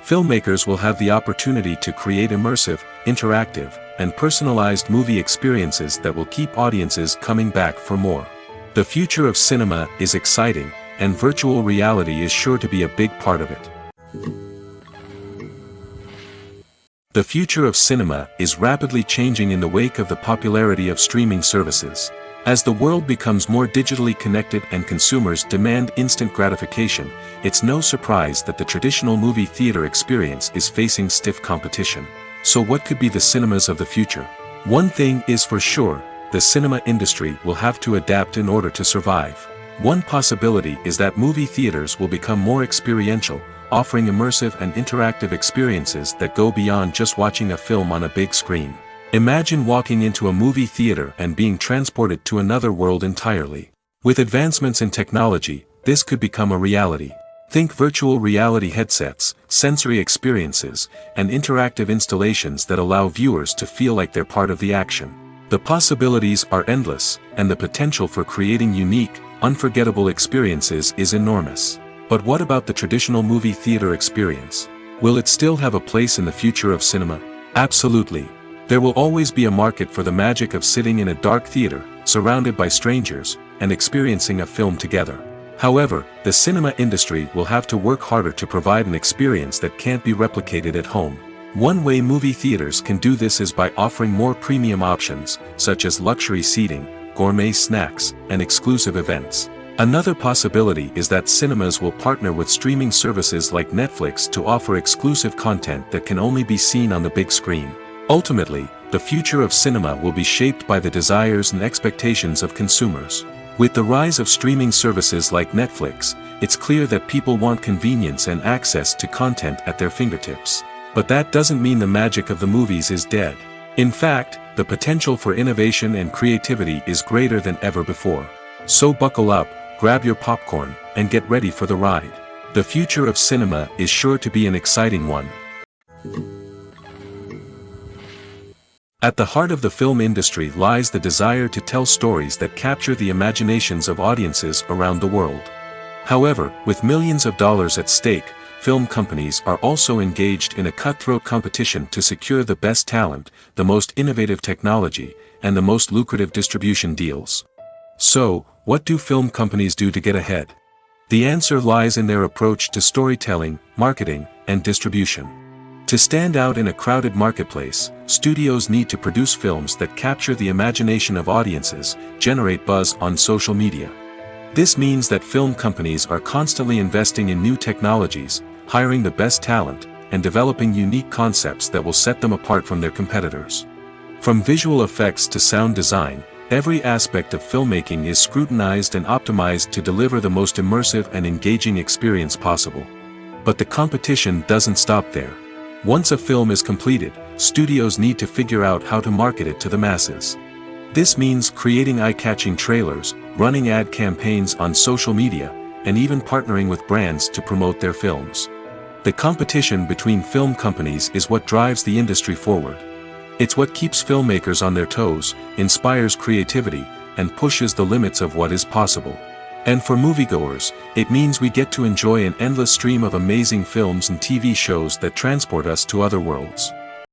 Filmmakers will have the opportunity to create immersive, interactive, and personalized movie experiences that will keep audiences coming back for more. The future of cinema is exciting, and virtual reality is sure to be a big part of it. The future of cinema is rapidly changing in the wake of the popularity of streaming services. As the world becomes more digitally connected and consumers demand instant gratification, it's no surprise that the traditional movie theater experience is facing stiff competition. So what could be the cinemas of the future? One thing is for sure, the cinema industry will have to adapt in order to survive. One possibility is that movie theaters will become more experiential, offering immersive and interactive experiences that go beyond just watching a film on a big screen. Imagine walking into a movie theater and being transported to another world entirely. With advancements in technology, this could become a reality. Think virtual reality headsets, sensory experiences, and interactive installations that allow viewers to feel like they're part of the action. The possibilities are endless, and the potential for creating unique, unforgettable experiences is enormous. But what about the traditional movie theater experience? Will it still have a place in the future of cinema? Absolutely. There will always be a market for the magic of sitting in a dark theater, surrounded by strangers, and experiencing a film together. However, the cinema industry will have to work harder to provide an experience that can't be replicated at home. One way movie theaters can do this is by offering more premium options, such as luxury seating, gourmet snacks, and exclusive events. Another possibility is that cinemas will partner with streaming services like Netflix to offer exclusive content that can only be seen on the big screen. Ultimately, the future of cinema will be shaped by the desires and expectations of consumers. With the rise of streaming services like Netflix, it's clear that people want convenience and access to content at their fingertips. But that doesn't mean the magic of the movies is dead. In fact, the potential for innovation and creativity is greater than ever before. So buckle up, grab your popcorn, and get ready for the ride. The future of cinema is sure to be an exciting one. At the heart of the film industry lies the desire to tell stories that capture the imaginations of audiences around the world. However, with millions of dollars at stake, film companies are also engaged in a cutthroat competition to secure the best talent, the most innovative technology, and the most lucrative distribution deals. So, what do film companies do to get ahead? The answer lies in their approach to storytelling, marketing, and distribution. To stand out in a crowded marketplace, studios need to produce films that capture the imagination of audiences, generate buzz on social media. This means that film companies are constantly investing in new technologies, hiring the best talent, and developing unique concepts that will set them apart from their competitors. From visual effects to sound design, every aspect of filmmaking is scrutinized and optimized to deliver the most immersive and engaging experience possible. But the competition doesn't stop there. Once a film is completed, studios need to figure out how to market it to the masses. This means creating eye-catching trailers, running ad campaigns on social media, and even partnering with brands to promote their films. The competition between film companies is what drives the industry forward. It's what keeps filmmakers on their toes, inspires creativity, and pushes the limits of what is possible. And for moviegoers, it means we get to enjoy an endless stream of amazing films and TV shows that transport us to other worlds.